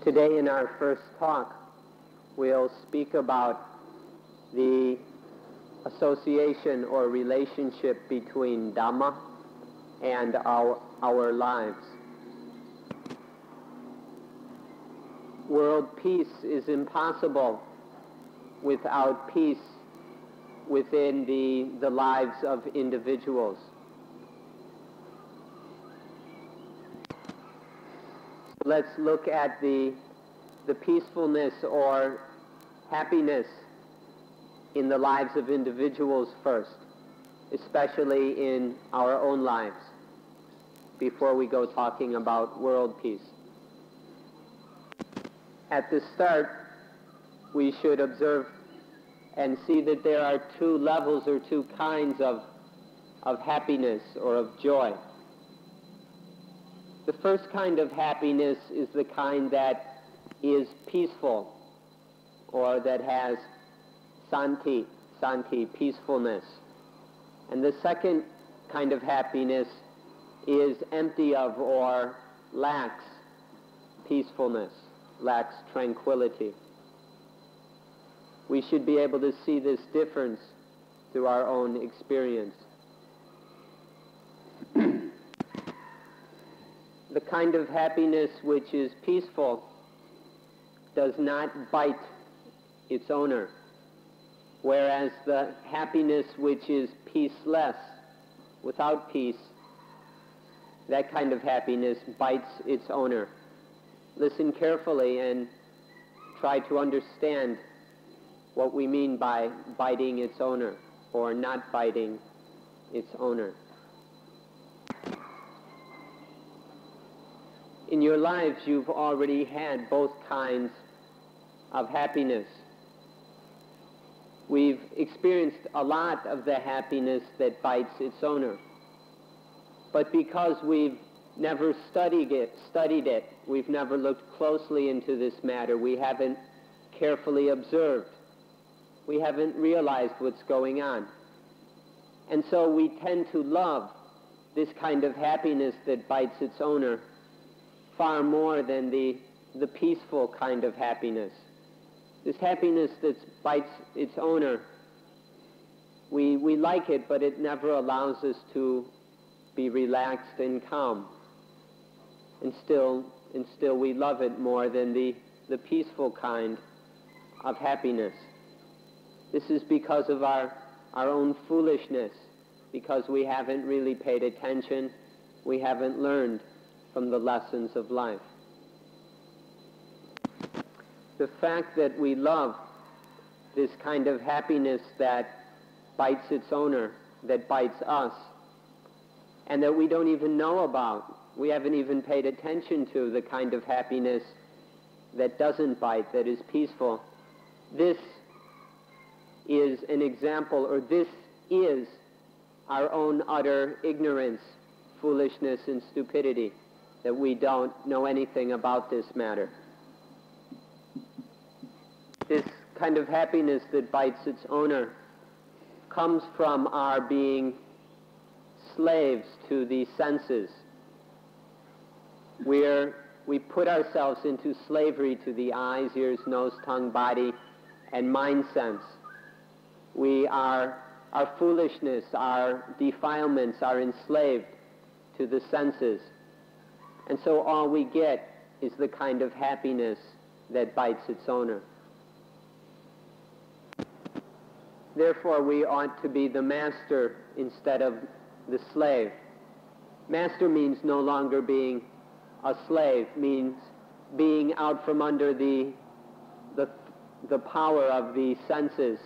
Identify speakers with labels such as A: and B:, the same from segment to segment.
A: Today in our first talk, we'll speak about the association or relationship between Dhamma and our lives. World peace is impossible without peace within the lives of individuals. Let's look at the peacefulness or happiness in the lives of individuals first, especially in our own lives, before we go talking about world peace. At the start, we should observe and see that there are two levels or two kinds of happiness or of joy. The first kind of happiness is the kind that is peaceful, or that has santi, peacefulness. And the second kind of happiness is empty of or lacks peacefulness, lacks tranquility. We should be able to see this difference through our own experience. The kind of happiness which is peaceful does not bite its owner, whereas the happiness which is peaceless, without peace, that kind of happiness bites its owner. Listen carefully and try to understand what we mean by biting its owner or not biting its owner. In your lives, you've already had both kinds of happiness. We've experienced a lot of the happiness that bites its owner. But because we've never studied it, we've never looked closely into this matter, we haven't carefully observed, we haven't realized what's going on. And so we tend to love this kind of happiness that bites its owner far more than the peaceful kind of happiness. This happiness that bites its owner, we like it, but it never allows us to be relaxed and calm. And still we love it more than the peaceful kind of happiness. This is because of our own foolishness, because we haven't really paid attention, we haven't learned from the lessons of life. The fact that we love this kind of happiness that bites its owner, that bites us, and that we don't even know about, we haven't even paid attention to the kind of happiness that doesn't bite, that is peaceful, this is an example, or this is our own utter ignorance, foolishness, and stupidity, that we don't know anything about this matter. This kind of happiness that bites its owner comes from our being slaves to the senses. We put ourselves into slavery to the eyes, ears, nose, tongue, body, and mind sense. Our foolishness, our defilements are enslaved to the senses. And so all we get is the kind of happiness that bites its owner. Therefore, we ought to be the master instead of the slave. Master means no longer being a slave, means being out from under the power of the senses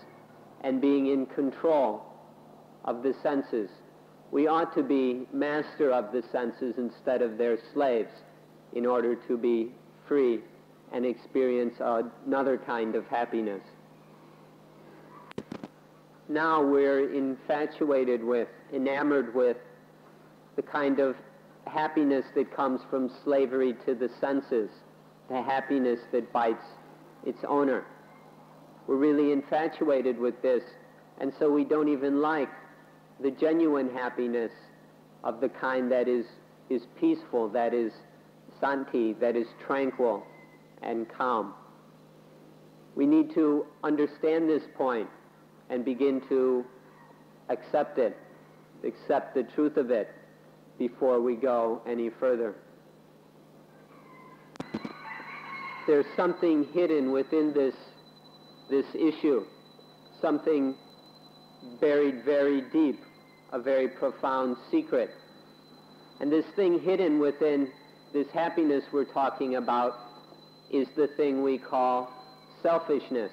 A: and being in control of the senses. We ought to be master of the senses instead of their slaves in order to be free and experience another kind of happiness. Now we're infatuated with, enamored with the kind of happiness that comes from slavery to the senses, the happiness that bites its owner. We're really infatuated with this, and so we don't even like the genuine happiness of the kind that is peaceful, that is santi, that is tranquil, and calm. We need to understand this point and begin to accept it, accept the truth of it before we go any further. There's something hidden within this issue, something buried very deep, a very profound secret. And this thing hidden within this happiness we're talking about is the thing we call selfishness.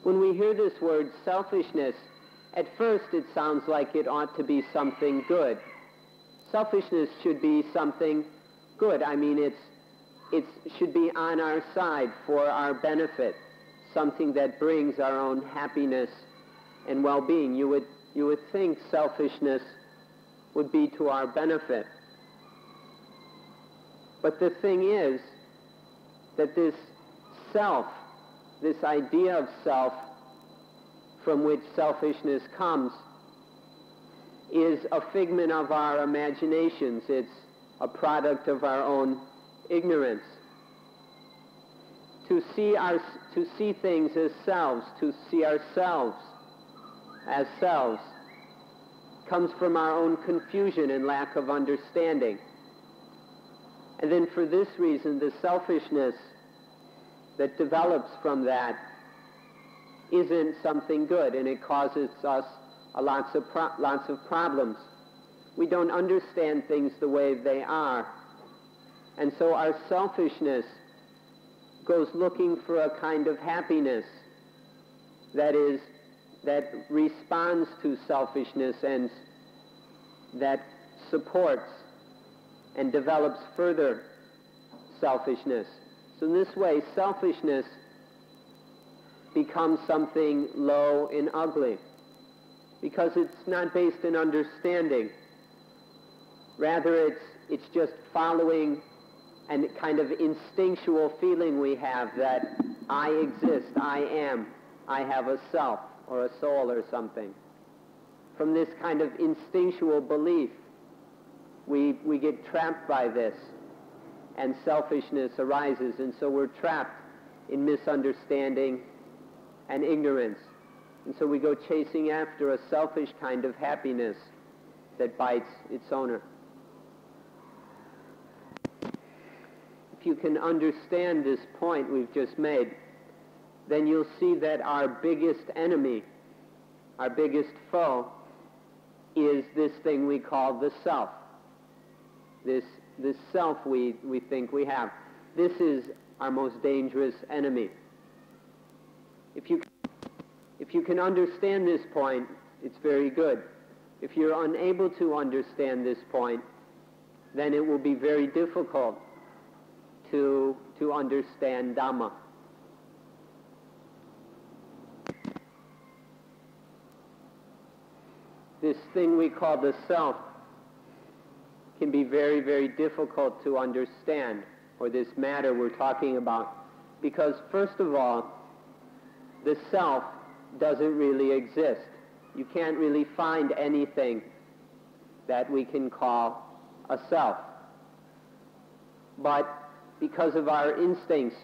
A: When we hear this word selfishness, at first it sounds like it ought to be something good. Selfishness should be something good. I mean, it should be on our side for our benefit, something that brings our own happiness and well-being. You would think selfishness would be to our benefit. But the thing is that this self, this idea of self from which selfishness comes, is a figment of our imaginations. It's a product of our own ignorance. To see things as selves, to see ourselves as selves, comes from our own confusion and lack of understanding. And then for this reason, the selfishness that develops from that isn't something good, and it causes us lots of problems. We don't understand things the way they are. And so our selfishness goes looking for a kind of happiness that responds to selfishness and that supports and develops further selfishness. So in this way, selfishness becomes something low and ugly because it's not based in understanding. Rather, it's just following a kind of instinctual feeling we have that I exist, I am, I have a self or a soul or something. From this kind of instinctual belief, we get trapped by this, and selfishness arises, and so we're trapped in misunderstanding and ignorance. And so we go chasing after a selfish kind of happiness that bites its owner. If you can understand this point we've just made, then you'll see that our biggest enemy, our biggest foe, is this thing we call the self. This self we think we have. This is our most dangerous enemy. If you can understand this point, it's very good. If you're unable to understand this point, then it will be very difficult to understand Dhamma. This thing we call the self can be very, very difficult to understand, or this matter we're talking about, because first of all, the self doesn't really exist. You can't really find anything that we can call a self. But because of our instincts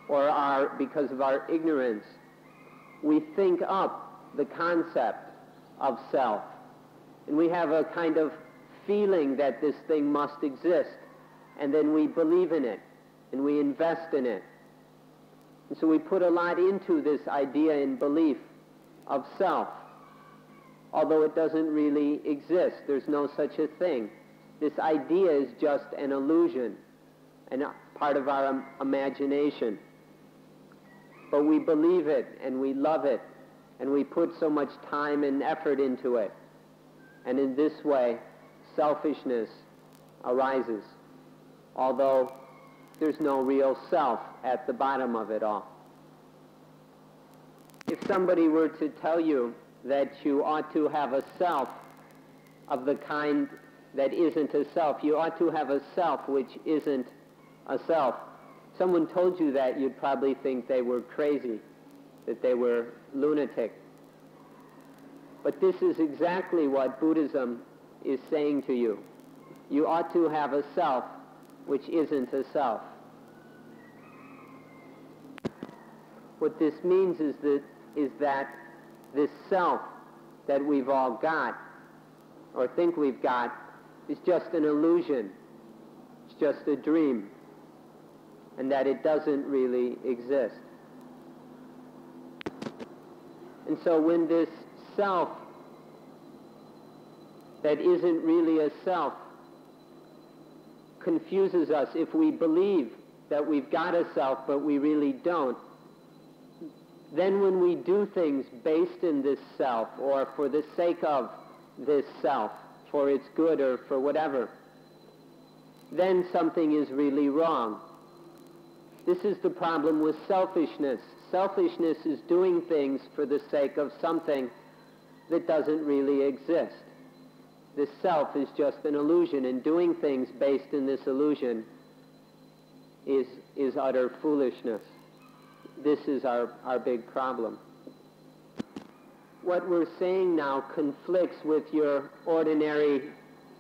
A: or because of our ignorance, we think up the concept of self. And we have a kind of feeling that this thing must exist. And then we believe in it, and we invest in it. And so we put a lot into this idea and belief of self, although it doesn't really exist. There's no such a thing. This idea is just an illusion and a part of our imagination. But we believe it, and we love it, and we put so much time and effort into it. And in this way, selfishness arises, although there's no real self at the bottom of it all. If somebody were to tell you that you ought to have a self of the kind that isn't a self, you ought to have a self which isn't a self, someone told you that, you'd probably think they were crazy, that they were lunatic. But this is exactly what Buddhism is saying to you. You ought to have a self which isn't a self. What this means is that this self that we've all got, or think we've got, is just an illusion. It's just a dream, and that it doesn't really exist. And so when this self that isn't really a self confuses us, if we believe that we've got a self but we really don't, then when we do things based in this self, or for the sake of this self, for its good or for whatever, then something is really wrong. This is the problem with selfishness. Selfishness is doing things for the sake of something that doesn't really exist. This self is just an illusion, and doing things based in this illusion is utter foolishness. This is our big problem. What we're saying now conflicts with your ordinary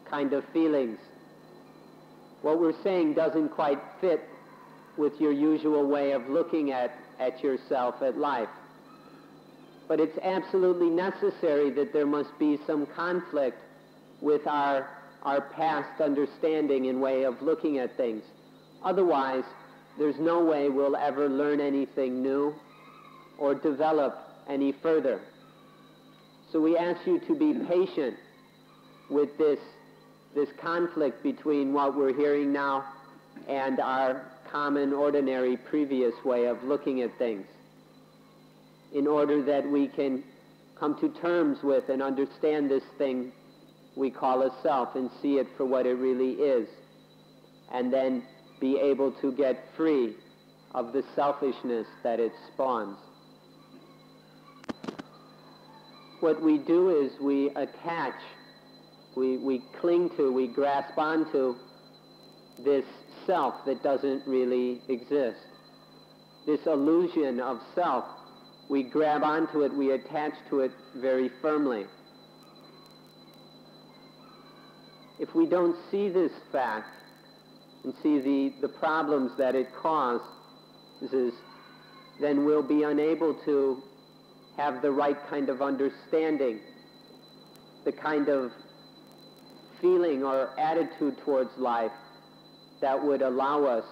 A: kind of feelings. What we're saying doesn't quite fit with your usual way of looking at yourself, at life. But it's absolutely necessary that there must be some conflict with our past understanding and way of looking at things. Otherwise, there's no way we'll ever learn anything new or develop any further. So we ask you to be patient with this conflict between what we're hearing now and our common, ordinary, previous way of looking at things, in order that we can come to terms with and understand this thing we call a self and see it for what it really is, and then be able to get free of the selfishness that it spawns. What we do is we attach, we cling to, we grasp onto this self that doesn't really exist. This illusion of self, we grab onto it, we attach to it very firmly. If we don't see this fact and see the problems that it causes, then we'll be unable to have the right kind of understanding, the kind of feeling or attitude towards life that would allow us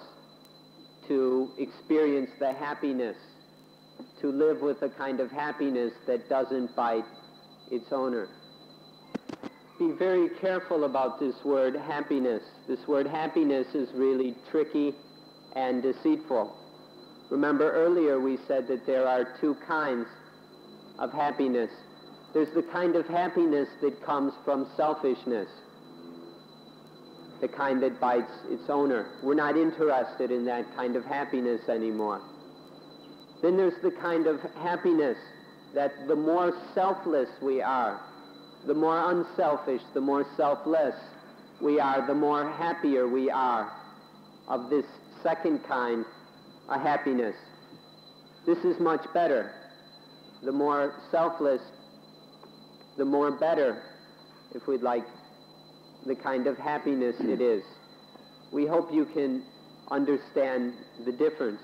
A: to experience the happiness, to live with a kind of happiness that doesn't bite its owner. Be very careful about this word happiness. This word happiness is really tricky and deceitful. Remember earlier we said that there are two kinds of happiness. There's the kind of happiness that comes from selfishness, the kind that bites its owner. We're not interested in that kind of happiness anymore. Then there's the kind of happiness that the more selfless we are, the more unselfish, the more selfless we are, the more happier we are of this second kind of happiness. This is much better. The more selfless, the more better, if we'd like, the kind of happiness it is. We hope you can understand the difference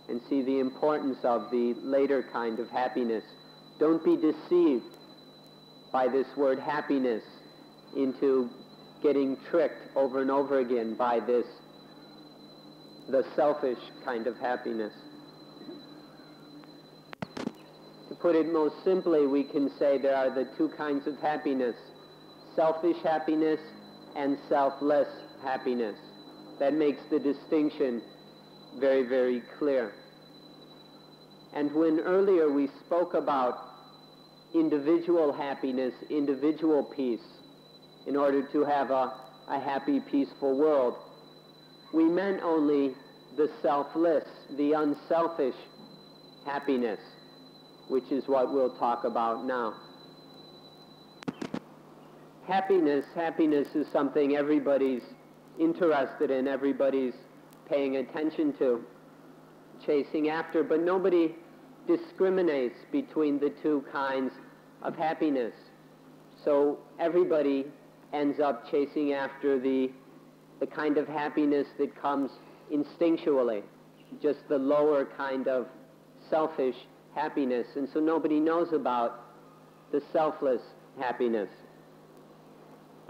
A: and see the importance of the later kind of happiness. Don't be deceived by this word happiness into getting tricked over and over again by the selfish kind of happiness. To put it most simply, we can say there are the two kinds of happiness: selfish happiness and selfless happiness. That makes the distinction very, very clear. And when earlier we spoke about individual happiness, individual peace, in order to have a happy, peaceful world, we meant only the selfless, the unselfish happiness, which is what we'll talk about now. Happiness is something everybody's interested in, everybody's paying attention to, chasing after, but nobody discriminates between the two kinds of happiness. So everybody ends up chasing after the kind of happiness that comes instinctually, just the lower kind of selfish happiness, and so nobody knows about the selfless happiness.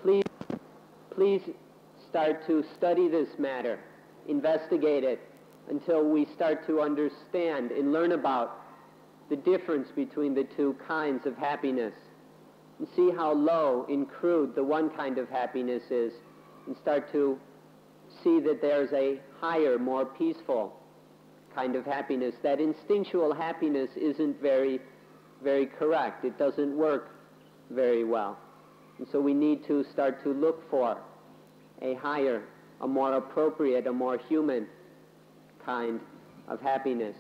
A: Please start to study this matter, investigate it, until we start to understand and learn about the difference between the two kinds of happiness, and see how low and crude the one kind of happiness is, and start to see that there's a higher, more peaceful kind of happiness. That instinctual happiness isn't very, very correct. It doesn't work very well. And so we need to start to look for a higher, a more appropriate, a more human kind of happiness.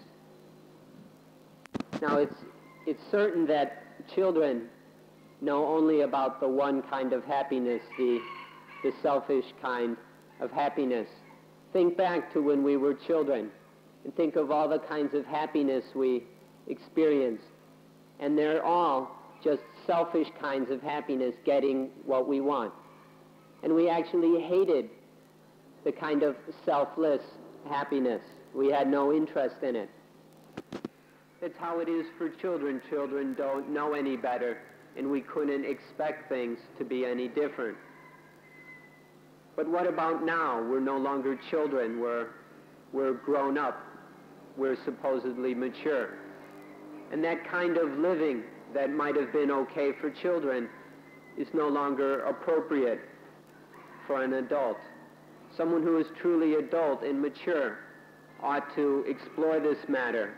A: Now it's certain that children know only about the one kind of happiness, the selfish kind of happiness. Think back to when we were children and think of all the kinds of happiness we experienced. And they're all just selfish kinds of happiness, getting what we want. And we actually hated the kind of selfless happiness. We had no interest in it. That's how it is for children. Children don't know any better, and we couldn't expect things to be any different. But what about now? We're no longer children. We're grown up. We're supposedly mature. And that kind of living that might have been okay for children is no longer appropriate for an adult. Someone who is truly adult and mature ought to explore this matter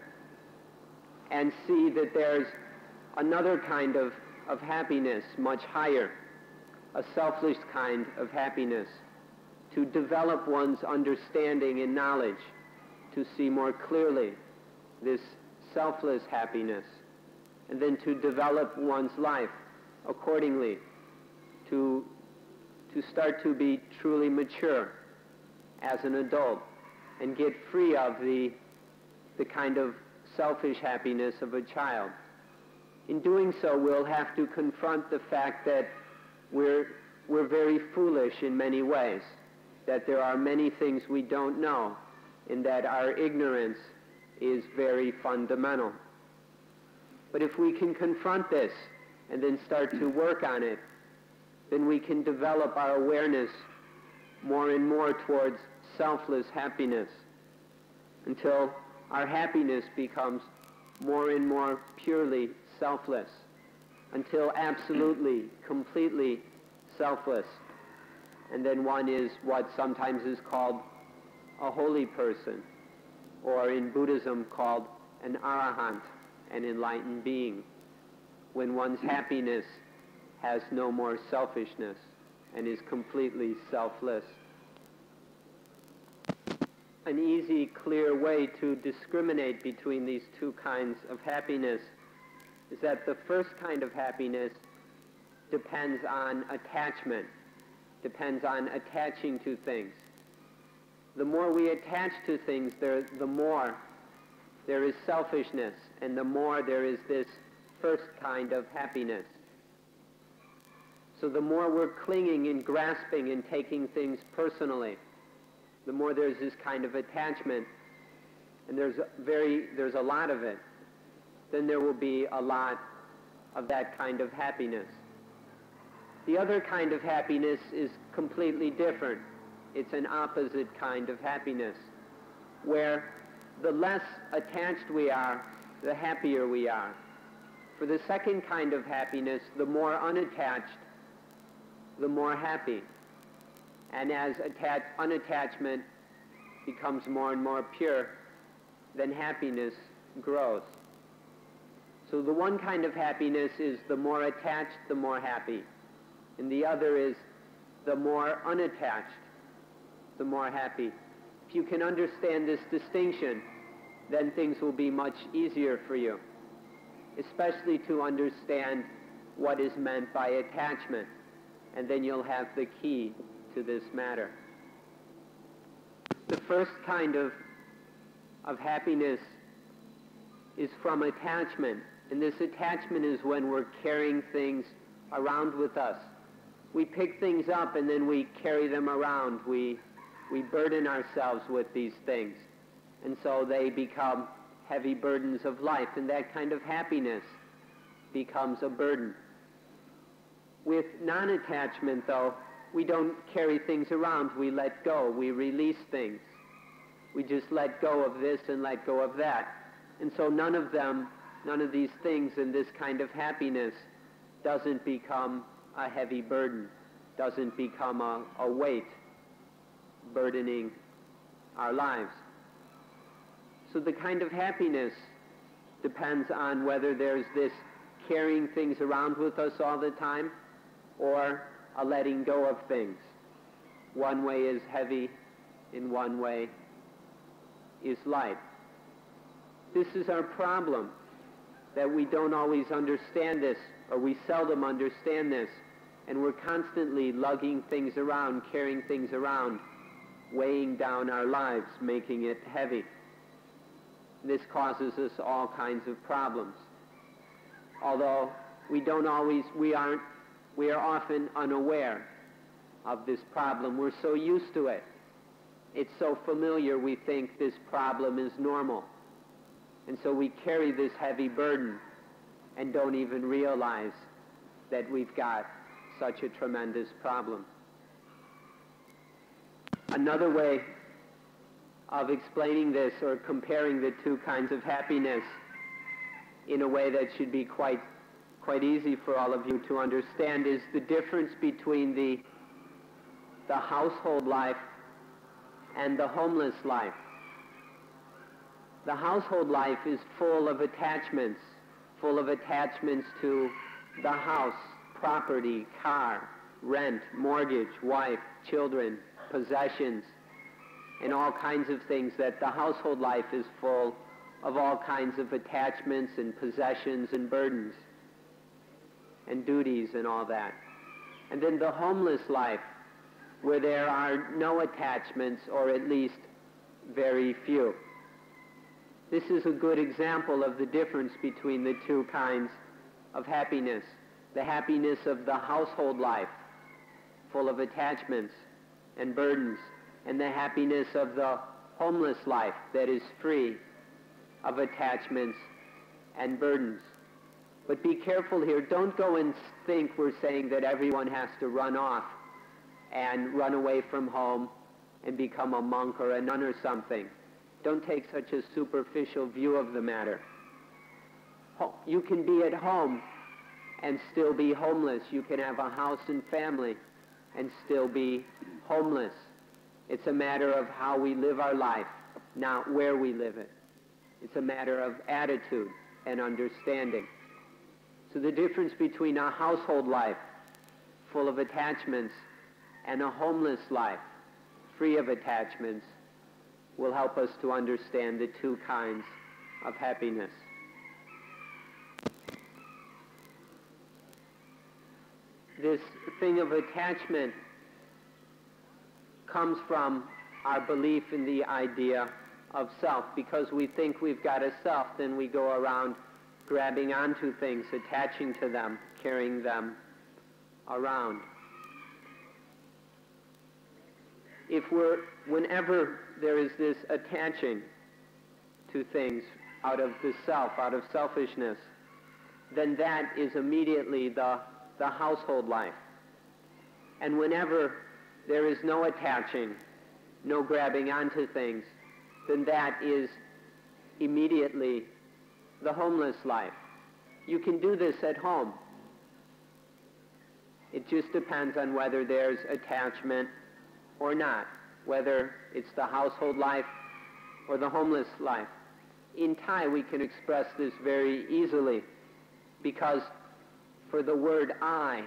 A: and see that there's another kind of happiness, much higher, a selfless kind of happiness, to develop one's understanding and knowledge, to see more clearly this selfless happiness, and then to develop one's life accordingly, to start to be truly mature as an adult and get free of the kind of selfish happiness of a child. In doing so, we'll have to confront the fact that we're very foolish in many ways, that there are many things we don't know, and that our ignorance is very fundamental. But if we can confront this and then start to work on it, then we can develop our awareness more and more towards selfless happiness until our happiness becomes more and more purely selfless, until absolutely, completely selfless. And then one is what sometimes is called a holy person, or in Buddhism called an arahant, an enlightened being, when one's happiness has no more selfishness and is completely selfless. An easy, clear way to discriminate between these two kinds of happiness is that the first kind of happiness depends on attachment, depends on attaching to things. The more we attach to things, the more there is selfishness, and the more there is this first kind of happiness. So the more we're clinging and grasping and taking things personally, the more there's this kind of attachment, and there's a lot of it, then there will be a lot of that kind of happiness. The other kind of happiness is completely different. It's an opposite kind of happiness, where the less attached we are, the happier we are. For the second kind of happiness, the more unattached, the more happy. And as unattachment becomes more and more pure, then happiness grows. So the one kind of happiness is the more attached, the more happy. And the other is the more unattached, the more happy. If you can understand this distinction, then things will be much easier for you, especially to understand what is meant by attachment, and then you'll have the key to this matter. The first kind of happiness is from attachment, and this attachment is when we're carrying things around with us. We pick things up and then we carry them around. We burden ourselves with these things, and so they become heavy burdens of life, and that kind of happiness becomes a burden. With non-attachment, though, we don't carry things around. We let go. We release things. We just let go of this and let go of that. And so none of these things and this kind of happiness doesn't become a heavy burden, doesn't become a weight burdening our lives. So the kind of happiness depends on whether there's this carrying things around with us all the time or a letting go of things. One way is heavy, in one way is light. This is our problem, that we don't always understand this, or we seldom understand this, and we're constantly lugging things around, carrying things around, weighing down our lives, making it heavy. This causes us all kinds of problems. Although we are often unaware of this problem. We're so used to it. It's so familiar, we think this problem is normal. And so we carry this heavy burden and don't even realize that we've got such a tremendous problem. Another way of explaining this, or comparing the two kinds of happiness in a way that should be quite easy for all of you to understand, is the difference between the household life and the homeless life. The household life is full of attachments to the house, property, car, rent, mortgage, wife, children, possessions, and all kinds of things. That the household life is full of all kinds of attachments and possessions and burdens and duties and all that. And then the homeless life, where there are no attachments, or at least very few. This is a good example of the difference between the two kinds of happiness. The happiness of the household life, full of attachments and burdens, and the happiness of the homeless life that is free of attachments and burdens. But be careful here. Don't go and think we're saying that everyone has to run off and run away from home and become a monk or a nun or something. Don't take such a superficial view of the matter. You can be at home and still be homeless. You can have a house and family and still be homeless. It's a matter of how we live our life, not where we live it. It's a matter of attitude and understanding. So the difference between a household life full of attachments and a homeless life free of attachments will help us to understand the two kinds of happiness. This thing of attachment comes from our belief in the idea of self. Because we think we've got a self, then we go around grabbing onto things, attaching to them, carrying them around. Whenever there is this attaching to things out of the self, out of selfishness, then that is immediately the household life. And whenever there is no attaching, no grabbing onto things, then that is immediately the homeless life. You can do this at home. It just depends on whether there's attachment or not, whether it's the household life or the homeless life. In Thai, we can express this very easily, because for the word I,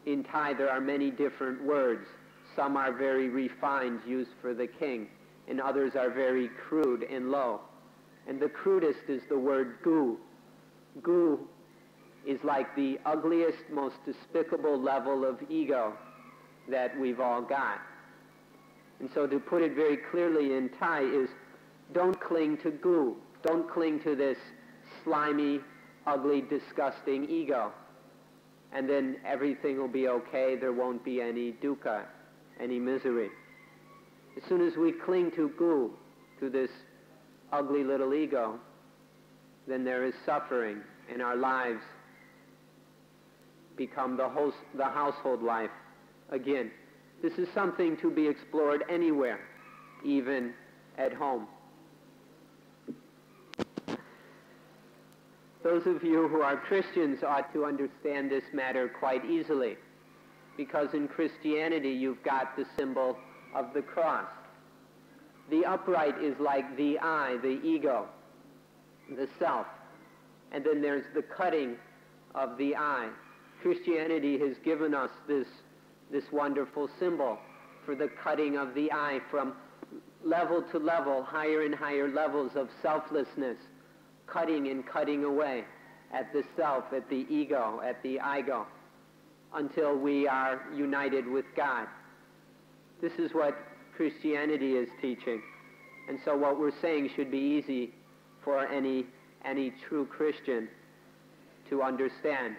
A: in Thai there are many different words. Some are very refined, used for the king, and others are very crude and low. And the crudest is the word gu. Gu is like the ugliest, most despicable level of ego that we've all got. And so to put it very clearly in Thai is, don't cling to gu. Don't cling to this slimy, ugly, disgusting ego. And then everything will be okay. There won't be any dukkha, any misery. As soon as we cling to gu, to this ugly little ego, then there is suffering, and our lives become the household life again. This is something to be explored anywhere, even at home. Those of you who are Christians ought to understand this matter quite easily, because in Christianity you've got the symbol of the cross. The upright is like the I, the ego, the self. And then there's the cutting of the I. Christianity has given us this wonderful symbol for the cutting of the I from level to level, higher and higher levels of selflessness, cutting and cutting away at the self, at the ego, at the ego, until we are united with God. This is what Christianity is teaching. And so what we're saying should be easy for any true Christian to understand.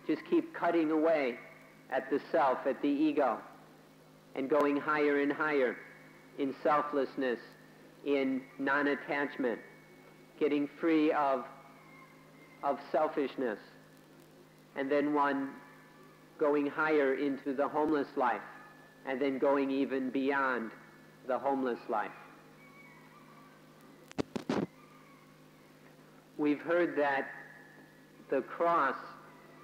A: Just keep cutting away at the self, at the ego, and going higher and higher in selflessness, in non-attachment, getting free of selfishness, and then one going higher into the homeless life, and then going even beyond the homeless life. We've heard that the cross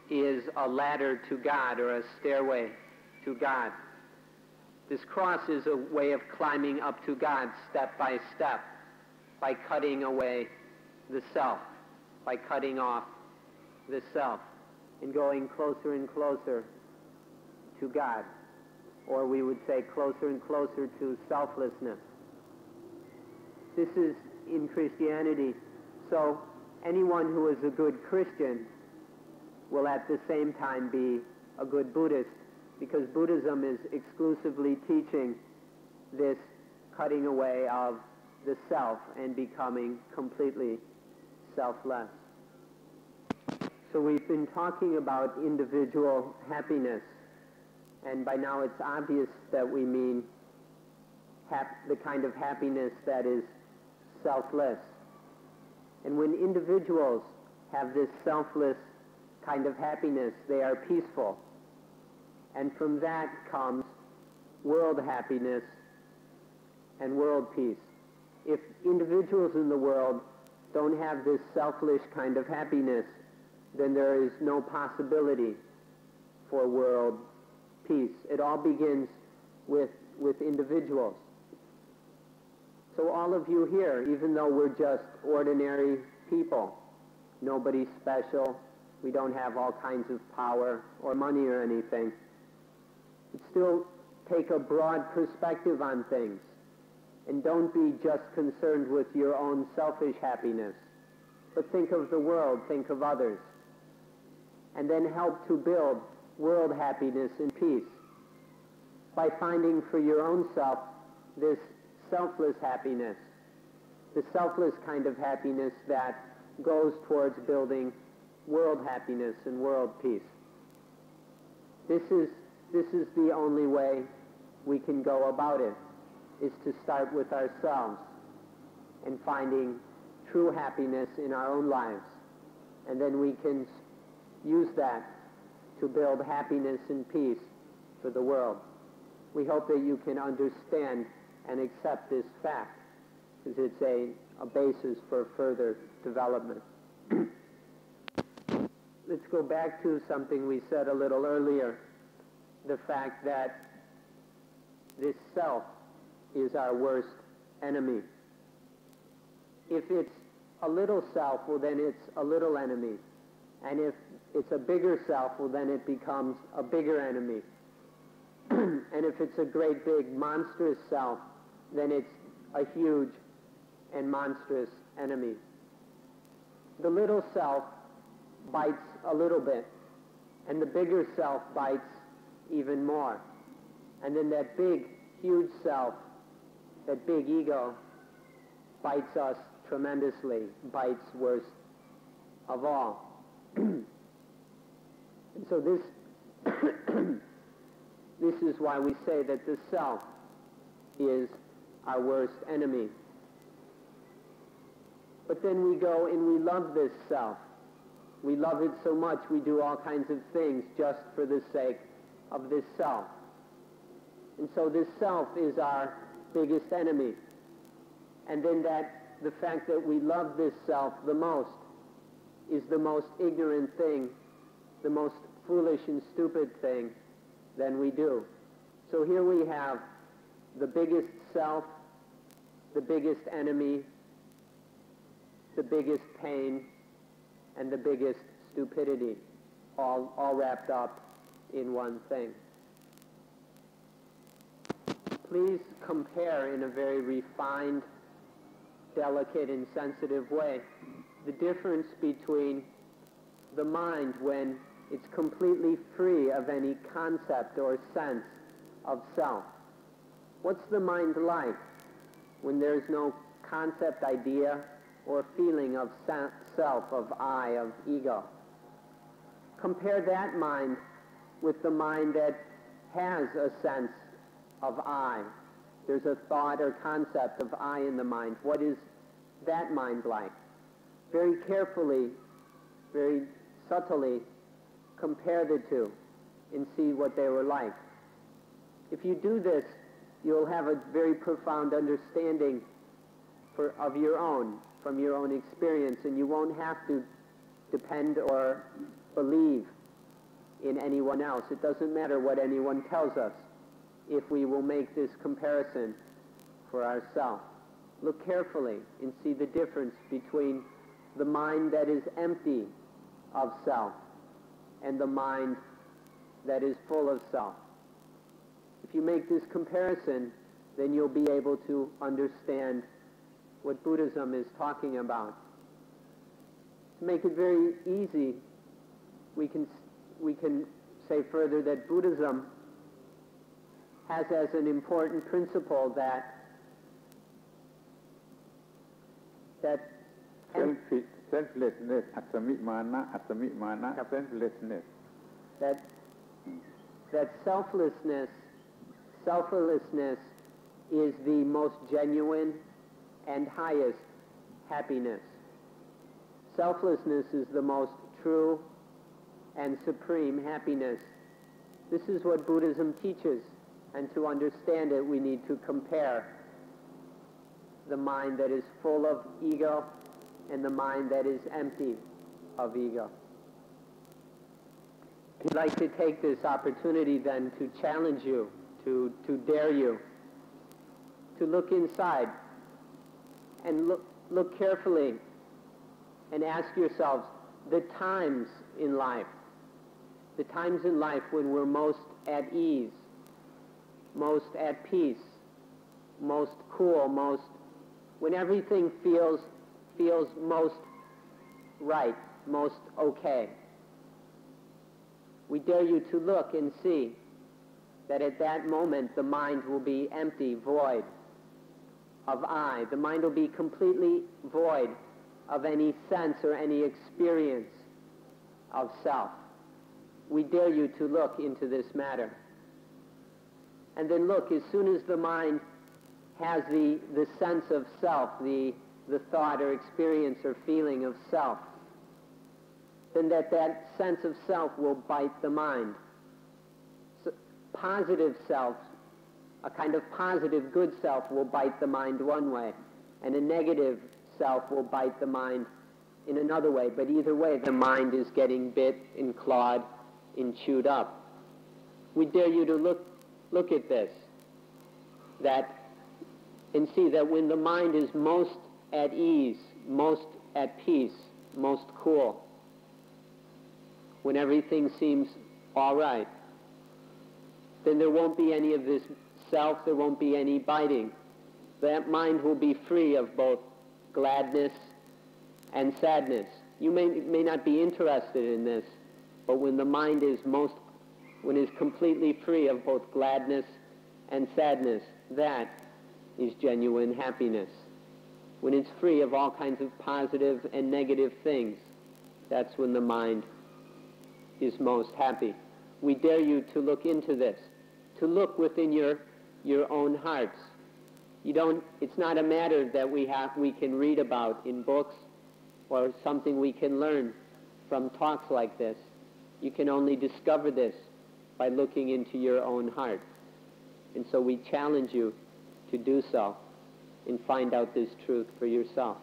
A: is a ladder to God, or a stairway to God. This cross is a way of climbing up to God step by step, by cutting away the self, by cutting off the self, and going closer and closer to God. Or we would say closer and closer to selflessness. This is in Christianity. So anyone who is a good Christian will at the same time be a good Buddhist, because Buddhism is exclusively teaching this cutting away of the self and becoming completely selfless. So we've been talking about individual happiness, and by now it's obvious that we mean the kind of happiness that is selfless. And when individuals have this selfless kind of happiness, they are peaceful. And from that comes world happiness and world peace. If individuals in the world don't have this selfish kind of happiness, then there is no possibility for world peace. It all begins with individuals. So all of you here, even though we're just ordinary people, nobody special, we don't have all kinds of power or money or anything, but still take a broad perspective on things, and don't be just concerned with your own selfish happiness, but think of the world, think of others, and then help to build world happiness and peace by finding for your own self this selfless happiness, the selfless kind of happiness that goes towards building world happiness and world peace. This is the only way we can go about it, is to start with ourselves and finding true happiness in our own lives. And then we can use that to build happiness and peace for the world. We hope that you can understand and accept this fact, because it's a basis for further development. Let's go back to something we said a little earlier, the fact that this self is our worst enemy. If it's a little self, well then it's a little enemy. And if it's a bigger self, well then it becomes a bigger enemy. And if it's a great big monstrous self, then it's a huge and monstrous enemy. The little self bites a little bit, and the bigger self bites even more. And then that big, huge self, that big ego, bites us tremendously, bites worst of all. And so this is why we say that the self is our worst enemy. But then we go and we love this self. We love it so much we do all kinds of things just for the sake of this self. And so this self is our biggest enemy. And then the fact that we love this self the most is the most ignorant thing, the most foolish and stupid thing than we do. So here we have the biggest self, the biggest enemy, the biggest pain, and the biggest stupidity, all wrapped up in one thing. Please compare in a very refined, delicate, and sensitive way the difference between the mind when it's completely free of any concept or sense of self. What's the mind like when there's no concept, idea, or feeling of self, of I, of ego? Compare that mind with the mind that has a sense of I. There's a thought or concept of I in the mind. What is that mind like? Very carefully, very subtly, compare the two and see what they were like. If you do this, you'll have a very profound understanding of your own, from your own experience, and you won't have to depend or believe in anyone else. It doesn't matter what anyone tells us if we will make this comparison for ourselves. Look carefully and see the difference between the mind that is empty of self and the mind that is full of self. If you make this comparison, then you'll be able to understand what Buddhism is talking about. To make it very easy, we can say further that Buddhism has as an important principle that
B: selflessness, assamimana, selflessness.
A: That selflessness is the most genuine and highest happiness. Selflessness is the most true and supreme happiness. This is what Buddhism teaches, and to understand it we need to compare the mind that is full of ego and the mind that is empty of ego. I'd like to take this opportunity then to challenge you, to dare you, to look inside and look carefully and ask yourselves the times in life when we're most at ease, most at peace, most cool, when everything feels most right, most okay. We dare you to look and see that at that moment the mind will be empty, void of I. The mind will be completely void of any sense or any experience of self. We dare you to look into this matter. And then look, as soon as the mind has the sense of self, the thought or experience or feeling of self, then that sense of self will bite the mind. So, positive self, a kind of positive good self will bite the mind one way, and a negative self will bite the mind in another way. But either way, the mind is getting bit and clawed and chewed up. We dare you to look at this, and see that when the mind is most at ease, most at peace, most cool, when everything seems all right, then there won't be any of this self, there won't be any biting. That mind will be free of both gladness and sadness. You may not be interested in this, but when the mind is completely free of both gladness and sadness, that is genuine happiness. When it's free of all kinds of positive and negative things, that's when the mind is most happy. We dare you to look into this, to look within your own hearts It's not a matter that we can read about in books or something we can learn from talks like this. You can only discover this by looking into your own heart. And so we challenge you to do so and find out this truth for yourself.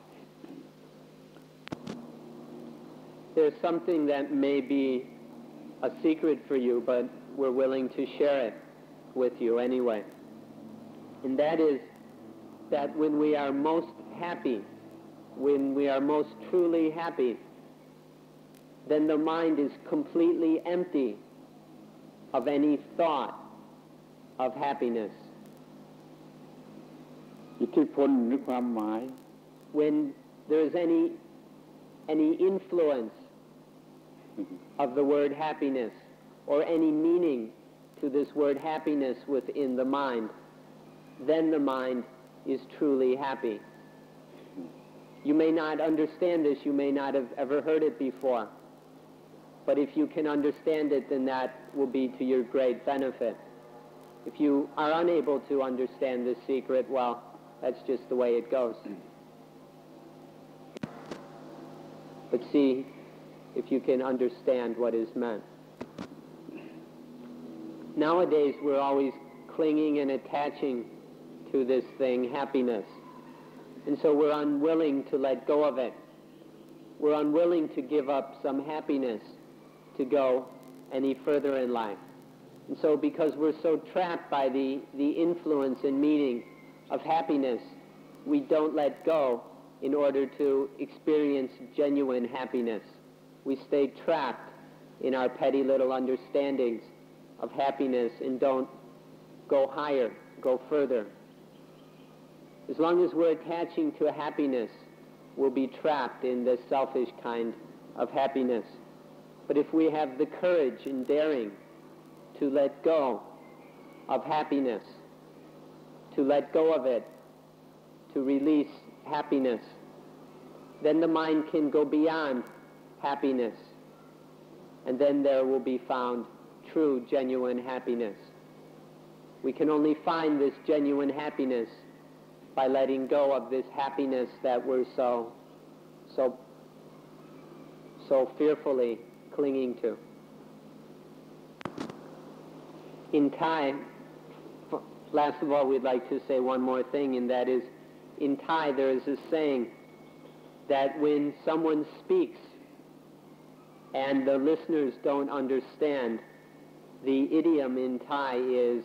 A: There's something that may be a secret for you, but we're willing to share it with you anyway. And that is that when we are most happy, when we are most truly happy, then the mind is completely empty of any thought of happiness.
B: อิทธิพลหรือความหมาย
A: When there's any influence of the word happiness or any meaning to this word happiness within the mind, then the mind is truly happy. You may not understand this, you may not have ever heard it before, but if you can understand it, then that will be to your great benefit. If you are unable to understand this secret, well, that's just the way it goes. But see if you can understand what is meant. Nowadays, we're always clinging and attaching to this thing, happiness. And so we're unwilling to let go of it. We're unwilling to give up some happiness to go any further in life. And so because we're so trapped by the influence and meaning of happiness, we don't let go in order to experience genuine happiness. We stay trapped in our petty little understandings of happiness and don't go higher, go further. As long as we're attaching to a happiness, we'll be trapped in the selfish kind of happiness. But if we have the courage and daring to let go of happiness, to let go of it, to release happiness, then the mind can go beyond happiness, and then there will be found true, genuine happiness. We can only find this genuine happiness by letting go of this happiness that we're so fearfully clinging to. In Thai, last of all, we'd like to say one more thing, and that is, in Thai there is a saying that when someone speaks and the listeners don't understand, the idiom in Thai is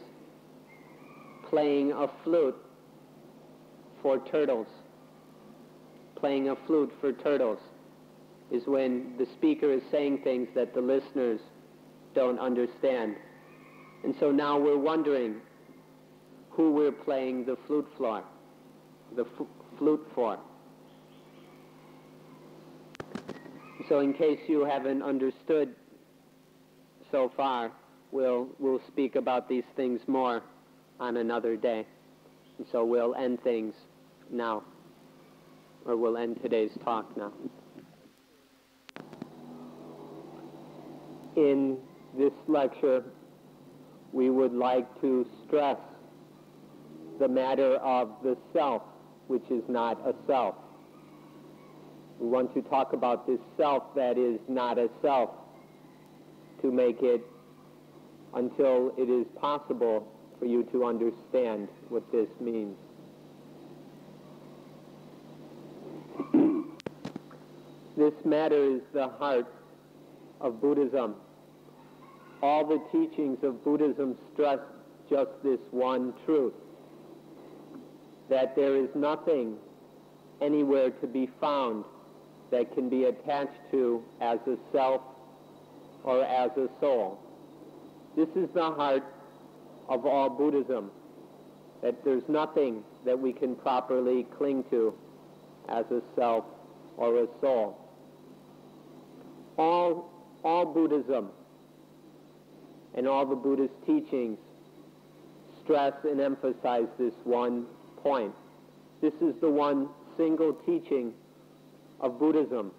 A: playing a flute for turtles. Playing a flute for turtles is when the speaker is saying things that the listeners don't understand. And so now we're wondering who we're playing the flute for. So in case you haven't understood so far, we'll speak about these things more on another day. And so we'll end things now, or we'll end today's talk now. In this lecture, we would like to stress the matter of the self, which is not a self. We want to talk about this self that is not a self, to make it until it is possible for you to understand what this means. This matter is the heart of Buddhism. All the teachings of Buddhism stress just this one truth, that there is nothing anywhere to be found that can be attached to as a self or as a soul. This is the heart of all Buddhism, that there's nothing that we can properly cling to as a self or a soul. All Buddhism and all the Buddhist teachings stress and emphasize this one point. This is the one single teaching of Buddhism.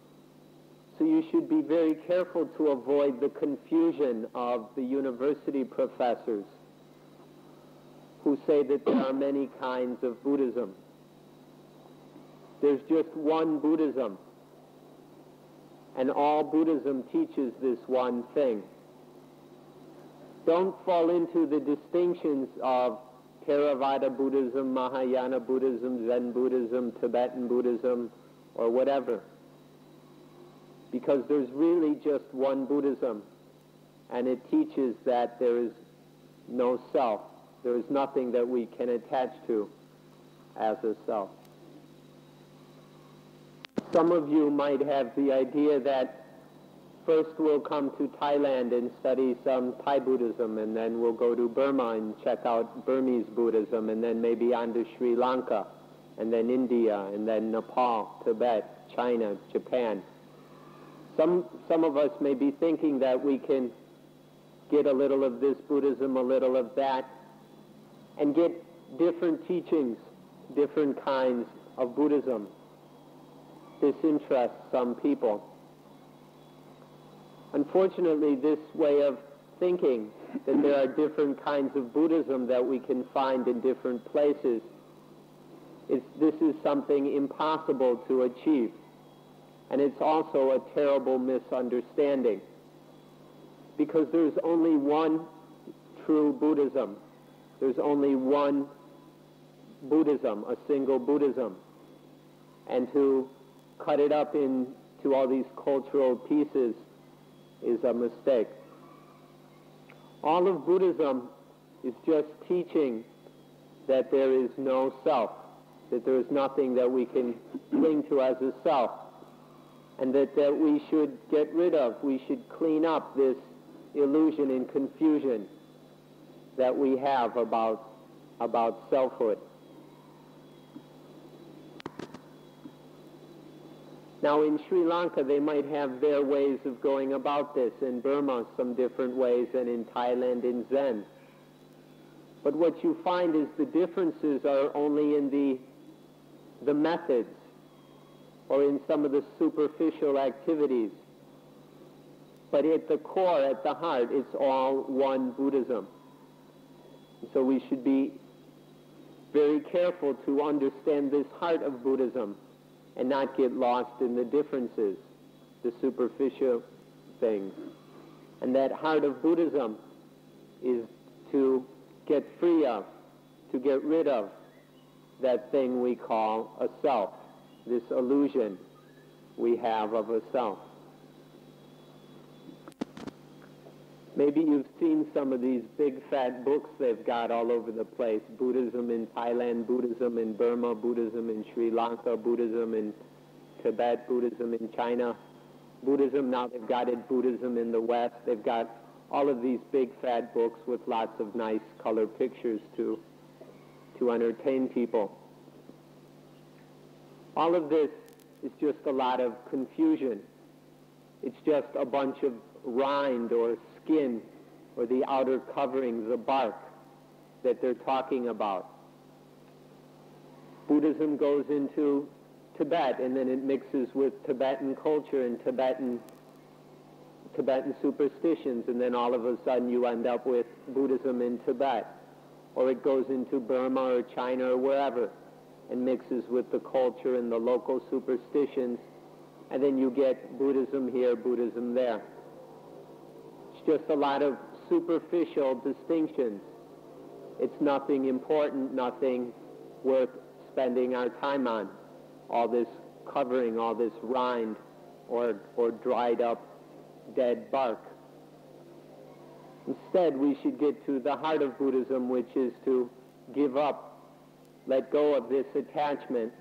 A: So you should be very careful to avoid the confusion of the university professors who say that there are many kinds of Buddhism. There's just one Buddhism, and all Buddhism teaches this one thing. Don't fall into the distinctions of Theravada Buddhism, Mahayana Buddhism, Zen Buddhism, Tibetan Buddhism, or whatever. Because there's really just one Buddhism, and it teaches that there is no self. There is nothing that we can attach to as a self. Some of you might have the idea that first we'll come to Thailand and study some Thai Buddhism, and then we'll go to Burma and check out Burmese Buddhism, and then maybe on to Sri Lanka, and then India, and then Nepal, Tibet, China, Japan. Some of us may be thinking that we can get a little of this Buddhism, a little of that, and get different teachings, different kinds of Buddhism. This interests some people. Unfortunately, this way of thinking, that there are different kinds of Buddhism that we can find in different places, this is something impossible to achieve. And it's also a terrible misunderstanding. Because there's only one true Buddhism. There's only one Buddhism, a single Buddhism. And to cut it up into all these cultural pieces is a mistake. All of Buddhism is just teaching that there is no self, that there is nothing that we can cling to as a self, and that we should get rid of, we should clean up this illusion and confusion that we have about selfhood. Now in Sri Lanka they might have their ways of going about this, in Burma some different ways, and in Thailand in Zen. But what you find is the differences are only in the methods, or in some of the superficial activities. But at the core, at the heart, it's all one Buddhism. So we should be very careful to understand this heart of Buddhism and not get lost in the differences, the superficial things. And that heart of Buddhism is to get free of, to get rid of that thing we call a self, this illusion we have of a self. Maybe you've seen some of these big fat books they've got all over the place. Buddhism in Thailand, Buddhism in Burma, Buddhism in Sri Lanka, Buddhism in Tibet, Buddhism in China. Buddhism, now they've got it, Buddhism in the West. They've got all of these big fat books with lots of nice color pictures to entertain people. All of this is just a lot of confusion. It's just a bunch of rind or skin or the outer covering, the bark that they're talking about. Buddhism goes into Tibet, and then it mixes with Tibetan culture and Tibetan superstitions, and then all of a sudden you end up with Buddhism in Tibet. Or it goes into Burma or China or wherever and mixes with the culture and the local superstitions, and then you get Buddhism here, Buddhism there. It's just a lot of superficial distinctions. It's nothing important, nothing worth spending our time on. All this covering, all this rind or dried up dead bark. Instead, we should get to the heart of Buddhism, which is to give up, let go of this attachment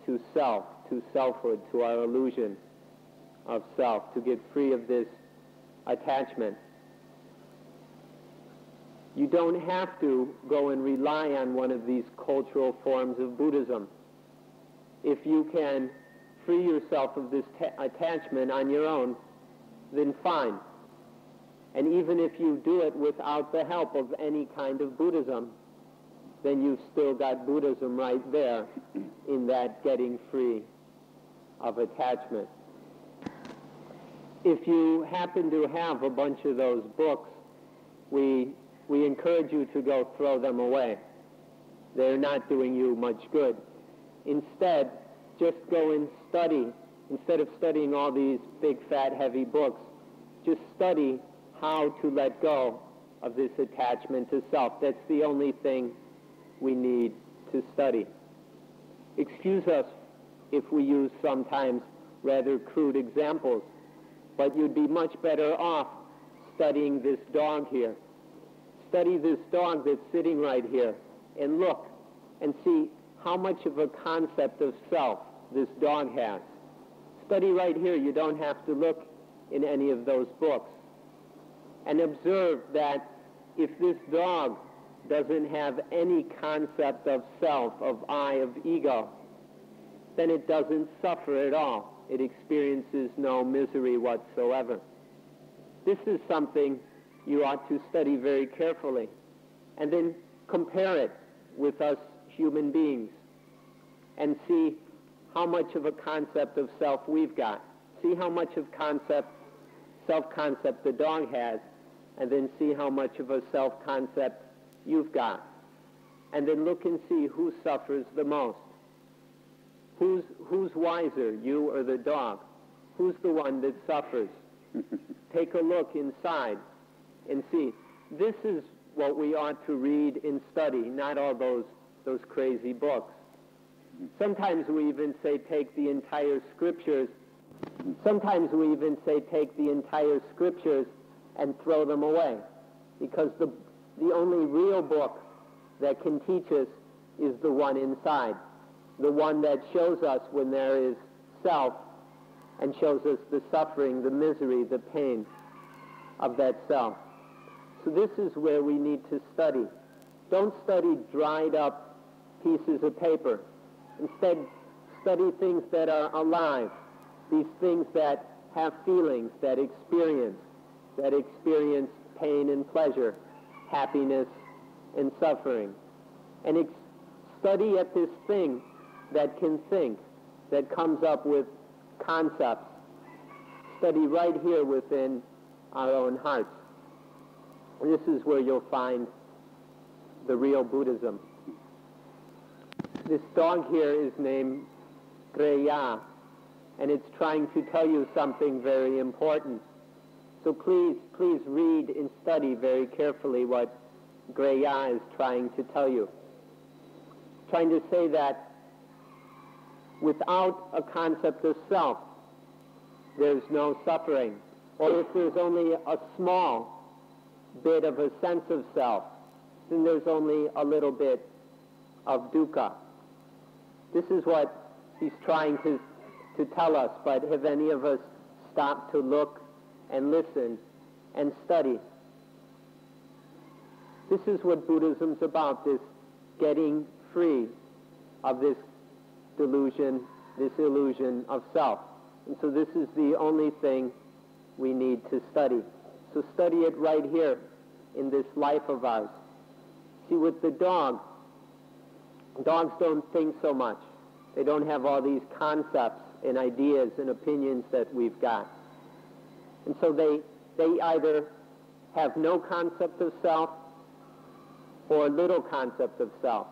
A: to self, to selfhood, to our illusion of self, to get free of this attachment. You don't have to go and rely on one of these cultural forms of Buddhism. If you can free yourself of this attachment on your own, then fine. And even if you do it without the help of any kind of Buddhism, then you've still got Buddhism right there in that getting free of attachment. If you happen to have a bunch of those books, we encourage you to go throw them away. They're not doing you much good. Instead, just go and study. Instead of studying all these big, fat, heavy books, just study how to let go of this attachment to self. That's the only thing we need to study. Excuse us if we use sometimes rather crude examples, but you'd be much better off studying this dog here. Study this dog that's sitting right here and look and see how much of a concept of self this dog has. Study right here. You don't have to look in any of those books. And observe that if this dog doesn't have any concept of self, of I, of ego, then it doesn't suffer at all. It experiences no misery whatsoever. This is something you ought to study very carefully, and then compare it with us human beings and see how much of a concept of self we've got. See how much of self-concept the dog has, and then see how much of a self-concept you've got. And then look and see who suffers the most. Who's wiser, you or the dog? Who's the one that suffers? Take a look inside and see. This is what we ought to read and study, not all those crazy books. Sometimes we even say take the entire scriptures. Sometimes we even say take the entire scriptures and throw them away, because the only real book that can teach us is the one inside, the one that shows us when there is self and shows us the suffering, the misery, the pain of that self. So this is where we need to study. Don't study dried up pieces of paper. Instead, study things that are alive, these things that have feelings, that experience pain and pleasure, happiness and suffering. And study at this thing that can think, that comes up with concepts. Study right here within our own hearts. And this is where you'll find the real Buddhism. This dog here is named Greya, and it's trying to tell you something very important. So please read and study very carefully what Greya is trying to tell you. Trying to say that without a concept of self, there's no suffering. Or if there's only a small bit of a sense of self, then there's only a little bit of dukkha. This is what he's trying to tell us, but have any of us stopped to look and listen and study? This is what Buddhism's about, this getting free of this delusion, this illusion of self. And so this is the only thing we need to study. So study it right here in this life of ours. See, with the dog, dogs don't think so much. They don't have all these concepts and ideas and opinions that we've got. And so they either have no concept of self or little concept of self.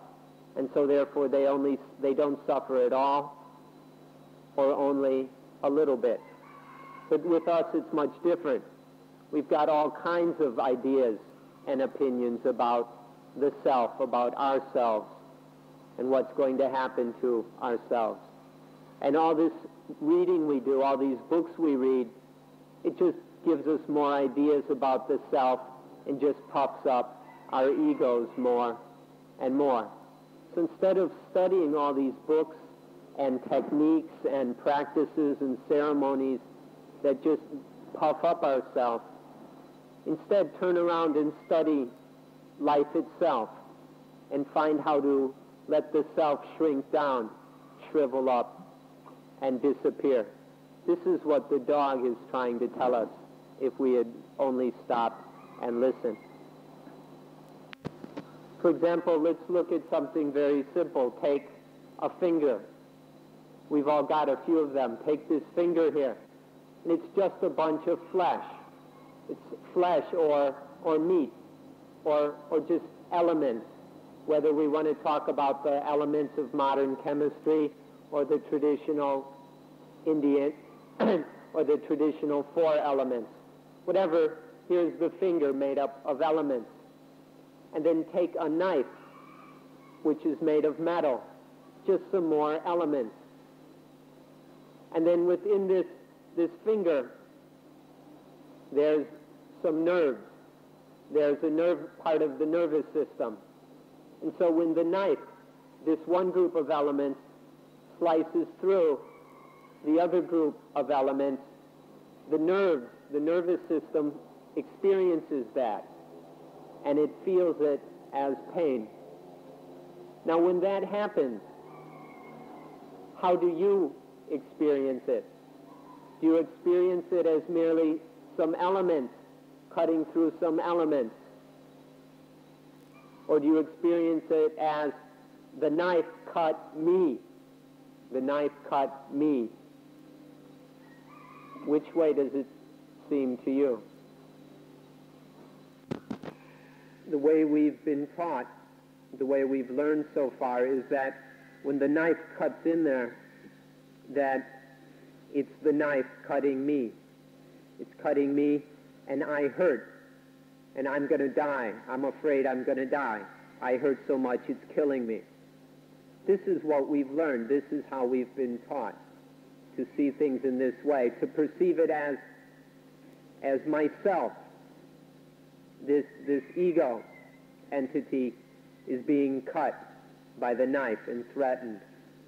A: And so therefore they don't suffer at all or only a little bit. But with us it's much different. We've got all kinds of ideas and opinions about the self, about ourselves, and what's going to happen to ourselves. And all this reading we do, all these books we read, it just gives us more ideas about the self and just puffs up our egos more and more. So instead of studying all these books and techniques and practices and ceremonies that just puff up ourselves, instead turn around and study life itself and find how to let the self shrink down, shrivel up, and disappear. This is what the dog is trying to tell us if we had only stopped and listened. For example, let's look at something very simple. Take a finger. We've all got a few of them. Take this finger here, and it's just a bunch of flesh. It's flesh or meat or just elements whether we want to talk about the elements of modern chemistry or the traditional Indian or the traditional 4 elements. Whatever, here's the finger made up of elements. And then take a knife, which is made of metal, just some more elements. And then within this finger, there's some nerves. There's a part of the nervous system. And so when the knife, this one group of elements, slices through the other group of elements, the nervous system experiences that, and it feels it as pain. Now when that happens, how do you experience it? Do you experience it as merely some elements cutting through some elements? Or do you experience it as the knife cut me? The knife cut me. Which way does it seem to you? The way we've been taught, the way we've learned so far, is that when the knife cuts in there, that it's the knife cutting me. It's cutting me, and I hurt, and I'm going to die. I'm afraid I'm going to die. I hurt so much it's killing me. This is what we've learned. This is how we've been taught to see things in this way, to perceive it as myself. This ego entity is being cut by the knife and threatened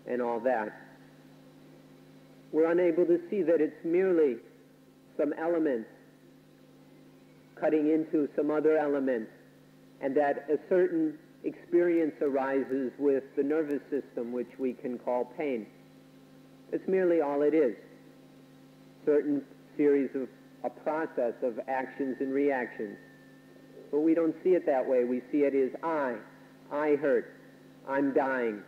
A: and all that. We're unable to see that it's merely some elements cutting into some other elements, and that a certain experience arises with the nervous system, which we can call pain. It's merely all it is. Certain series of a process of actions and reactions. But we don't see it that way. We see it as I hurt, I'm dying.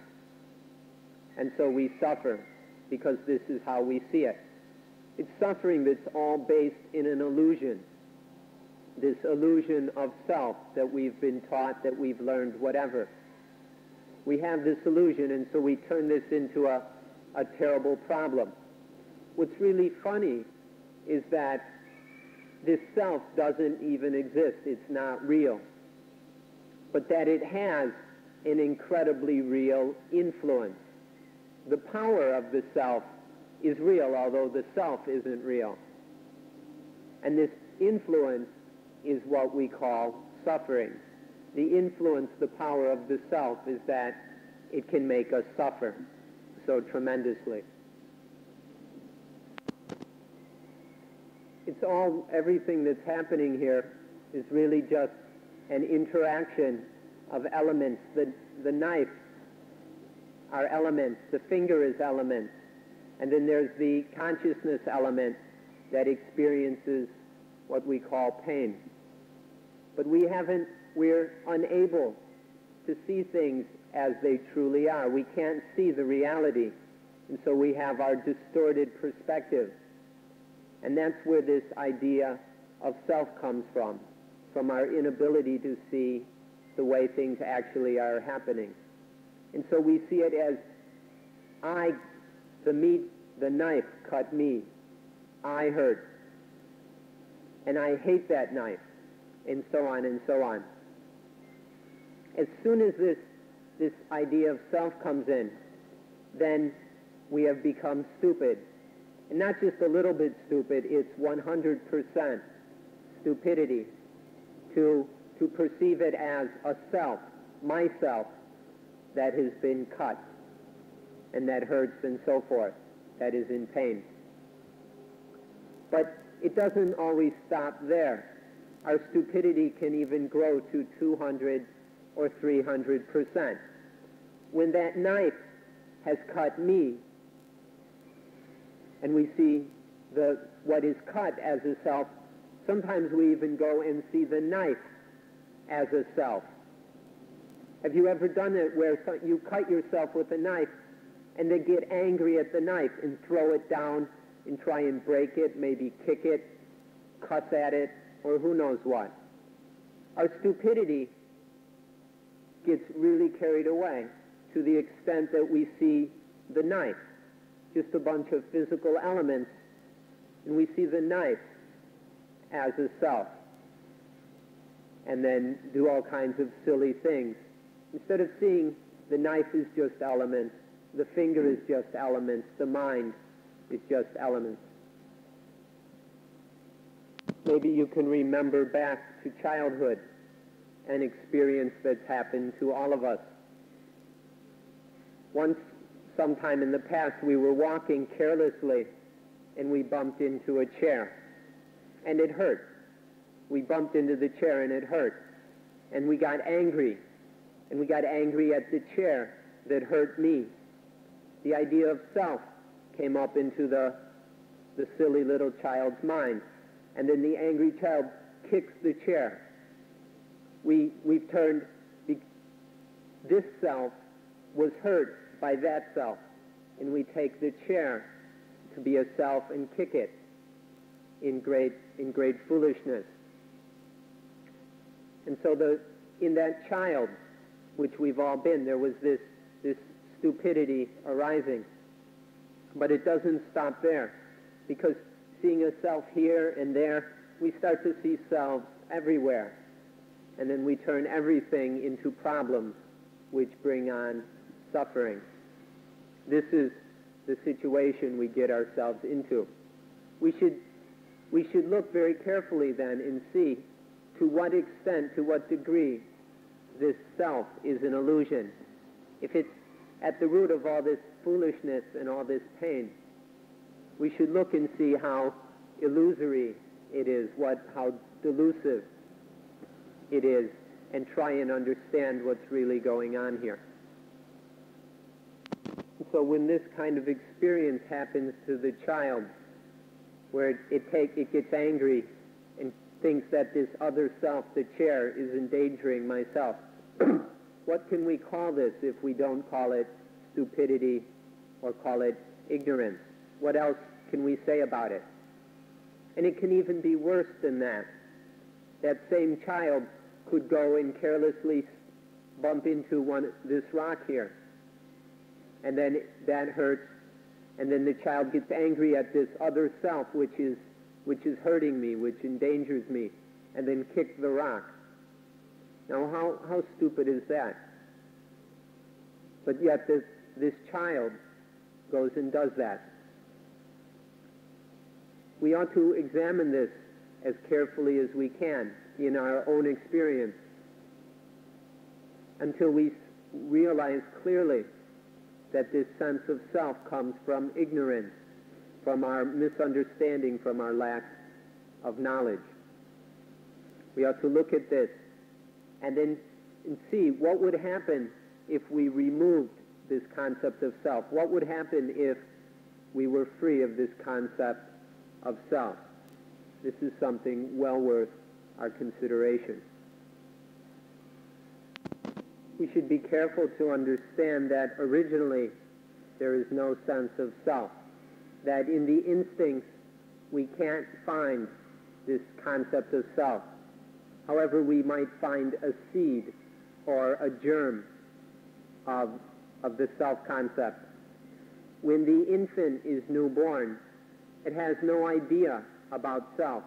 A: And so we suffer because this is how we see it. It's suffering that's all based in an illusion. This illusion of self that we've been taught, that we've learned, whatever. We have this illusion, and so we turn this into a terrible problem. What's really funny is that this self doesn't even exist. It's not real. But that it has an incredibly real influence. The power of the self is real, although the self isn't real. And this influence is what we call suffering. The influence, the power of the self, is that it can make us suffer so tremendously. It's all, everything that's happening here is really just an interaction of elements. The knife are elements, the finger is elements, and then there's the consciousness element that experiences what we call pain. But we're unable to see things as they truly are. We can't see the reality, and so we have our distorted perspective. And that's where this idea of self comes from our inability to see the way things actually are happening. And so we see it as the knife cut me, I hurt, and I hate that knife, and so on and so on. As soon as this idea of self comes in, then we have become stupid. And not just a little bit stupid, it's 100% stupidity to perceive it as a self, myself, that has been cut and that hurts and so forth, that is in pain. But it doesn't always stop there. Our stupidity can even grow to 200 or 300%. When that knife has cut me, and we see what is cut as a self, sometimes we even go and see the knife as a self. Have you ever done it where you cut yourself with a knife and then get angry at the knife and throw it down and try and break it, maybe kick it, cuss at it, or who knows what? Our stupidity gets really carried away to the extent that we see the knife, just a bunch of physical elements, and we see the knife as a self, and then do all kinds of silly things. Instead of seeing the knife is just elements, the finger is just elements, the mind is just elements. Maybe you can remember back to childhood, an experience that's happened to all of us. Once, sometime in the past, we were walking carelessly and we bumped into a chair, and it hurt. We bumped into the chair and it hurt. And we got angry, and we got angry at the chair that hurt me. The idea of self came up into the silly little child's mind, and then the angry child kicks the chair. We've turned, this self was hurt by that self, and we take the chair to be a self and kick it in great foolishness. And so in that child, which we've all been, there was this stupidity arising. But it doesn't stop there, because seeing a self here and there, we start to see selves everywhere. And then we turn everything into problems which bring on suffering. This is the situation we get ourselves into. We should look very carefully then and see to what extent, to what degree this self is an illusion. If it's at the root of all this foolishness and all this pain, we should look and see how illusory it is, how delusive it is, and try and understand what's really going on here. So when this kind of experience happens to the child, where it gets angry and thinks that this other self, the chair, is endangering myself, what can we call this if we don't call it stupidity or call it ignorance? What else can we say about it? And it can even be worse than that. That same child could go and carelessly bump into this rock here, and then that hurts, and then the child gets angry at this other self which is hurting me, which endangers me, and then kick the rock. Now how stupid is that? But yet this child goes and does that. We ought to examine this as carefully as we can in our own experience until we realize clearly that this sense of self comes from ignorance, from our misunderstanding, from our lack of knowledge. We ought to look at this and then see what would happen if we removed this concept of self. What would happen if we were free of this concept of self? This is something well worth our consideration. We should be careful to understand that originally there is no sense of self, that in the instincts we can't find this concept of self. However, we might find a seed or a germ of the self-concept. When the infant is newborn, it has no idea about self.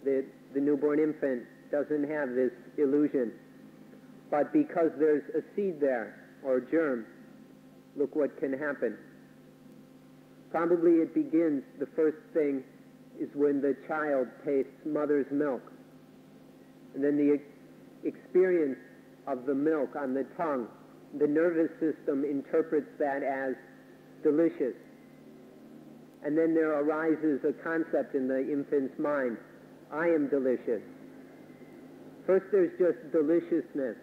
A: The newborn infant doesn't have this illusion. But because there's a seed there, or germ, look what can happen. Probably it begins, the first thing is when the child tastes mother's milk. And then the experience of the milk on the tongue, the nervous system interprets that as delicious. And then there arises a concept in the infant's mind, I am delicious. First there's just deliciousness,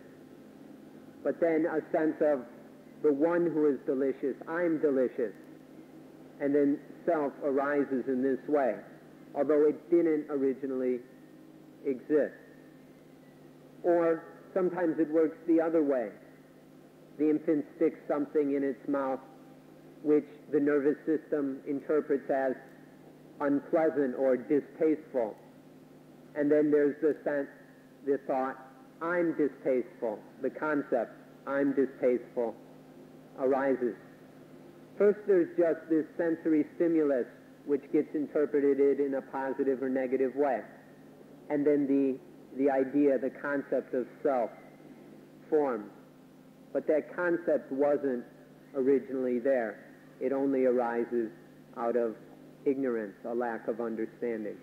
A: but then a sense of the one who is delicious, I'm delicious. And then self arises in this way, although it didn't originally exist. Or sometimes it works the other way. The infant sticks something in its mouth which the nervous system interprets as unpleasant or distasteful. And then there's the thought, I'm distasteful, the concept, I'm distasteful, arises. First there's just this sensory stimulus which gets interpreted in a positive or negative way. And then the idea, the concept of self forms. But that concept wasn't originally there. It only arises out of ignorance, a lack of understanding.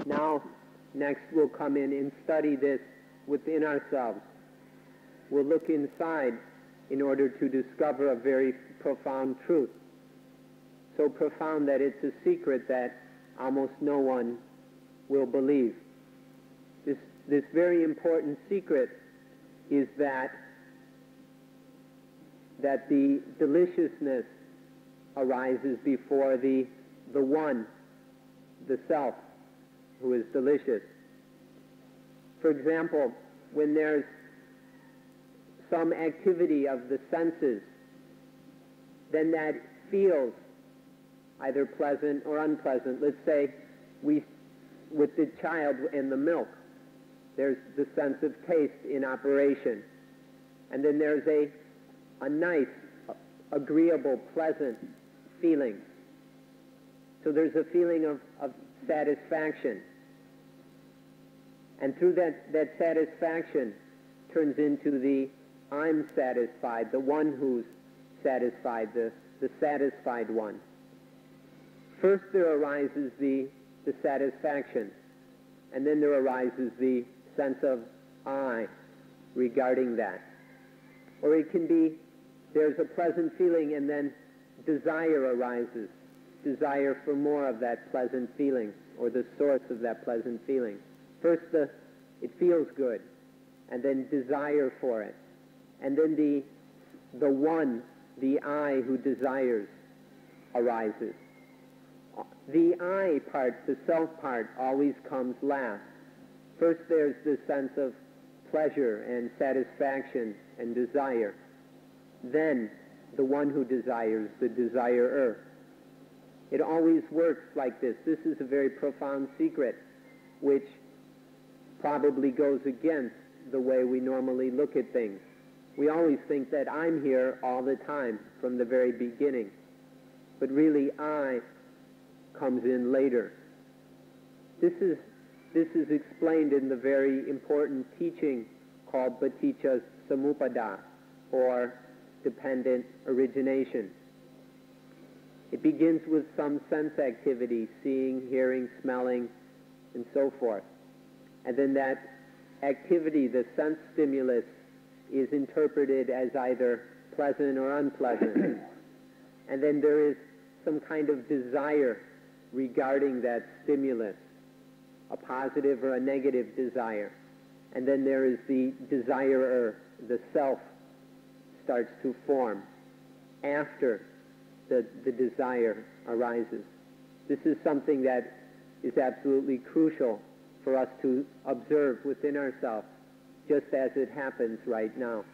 A: Now, next we'll come in and study this within ourselves. We'll look inside in order to discover a very profound truth. So profound that it's a secret that almost no one will believe. This very important secret is that the deliciousness arises before the one, the self, who is delicious. For example, when there's some activity of the senses, then that feels either pleasant or unpleasant. Let's say with the child and the milk, there's the sense of taste in operation. And then there's a nice, agreeable, pleasant feeling. So there's a feeling of satisfaction. And through that satisfaction turns into the I'm satisfied, the one who's satisfied, the satisfied one. First there arises the satisfaction, and then there arises the sense of I regarding that. Or it can be there's a pleasant feeling and then desire arises, desire for more of that pleasant feeling or the source of that pleasant feeling. First it feels good, and then desire for it. And then the one, the I who desires, arises. The I part, the self part, always comes last. First there's the sense of pleasure and satisfaction and desire. Then the one who desires, the desirer. It always works like this. This is a very profound secret which probably goes against the way we normally look at things. We always think that I'm here all the time from the very beginning. But really I comes in later. This is explained in the very important teaching called Paticca Samuppada, or dependent origination. It begins with some sense activity, seeing, hearing, smelling, and so forth. And then that activity, the sense stimulus, is interpreted as either pleasant or unpleasant. And then there is some kind of desire regarding that stimulus, a positive or a negative desire. And then there is the desirer, the self starts to form after the desire arises. This is something that is absolutely crucial for us to observe within ourselves, just as it happens right now.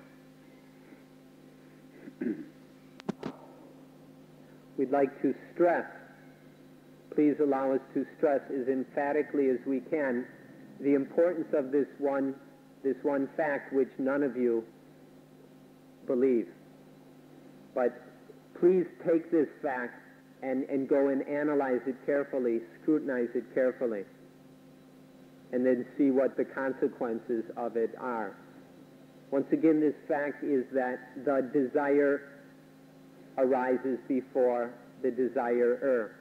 A: We'd like to stress, please allow us to stress as emphatically as we can, the importance of this one fact which none of you believe. But please take this fact and go and analyze it carefully, scrutinize it carefully, and then see what the consequences of it are. Once again, this fact is that the desire arises before the desirer.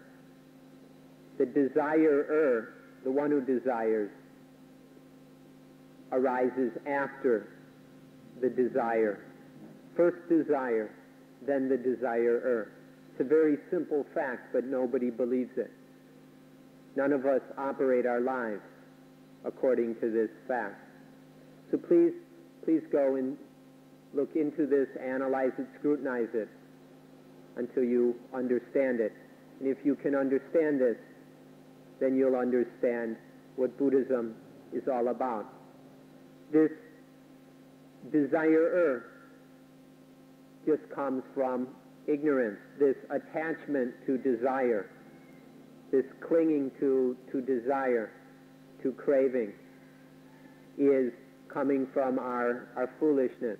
A: The desirer, the one who desires, arises after the desire. First desire, then the desirer. It's a very simple fact, but nobody believes it. None of us operate our lives according to this fact. So please go and look into this, analyze it, scrutinize it until you understand it. And if you can understand this, then you'll understand what Buddhism is all about. This desirer just comes from ignorance, this attachment to desire, this clinging to desire, to craving. is coming from our foolishness.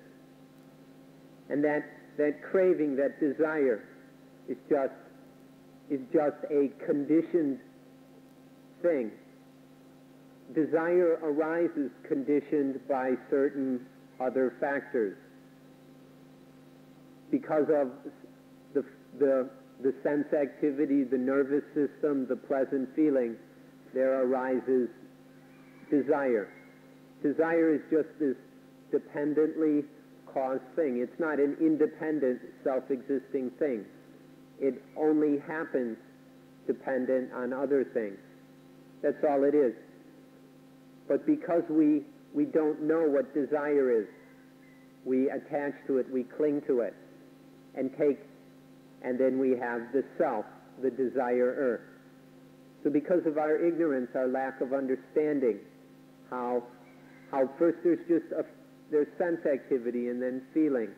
A: And that craving, that desire, is just a conditioned thing. Desire arises conditioned by certain other factors. Because of the sense activity, the nervous system, the pleasant feeling, there arises desire. Desire is just this dependently caused thing. It's not an independent, self-existing thing. It only happens dependent on other things. That's all it is. But because we don't know what desire is, we attach to it, we cling to it, and then we have the self, the desirer. So because of our ignorance, our lack of understanding, how first there's sense activity and then feeling.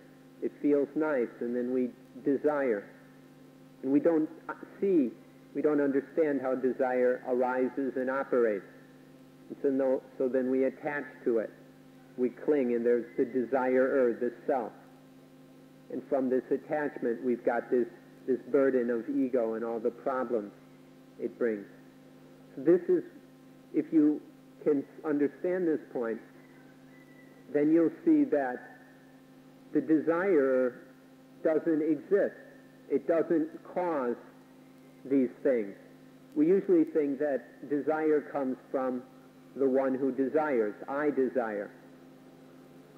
A: It feels nice, and then we desire. And we don't understand how desire arises and operates. And so then we attach to it. We cling, and there's the desirer, the self. And from this attachment, we've got this burden of ego and all the problems it brings. So this is, if you can understand this point, then you'll see that the desire doesn't exist. It doesn't cause these things. We usually think that desire comes from the one who desires. I desire.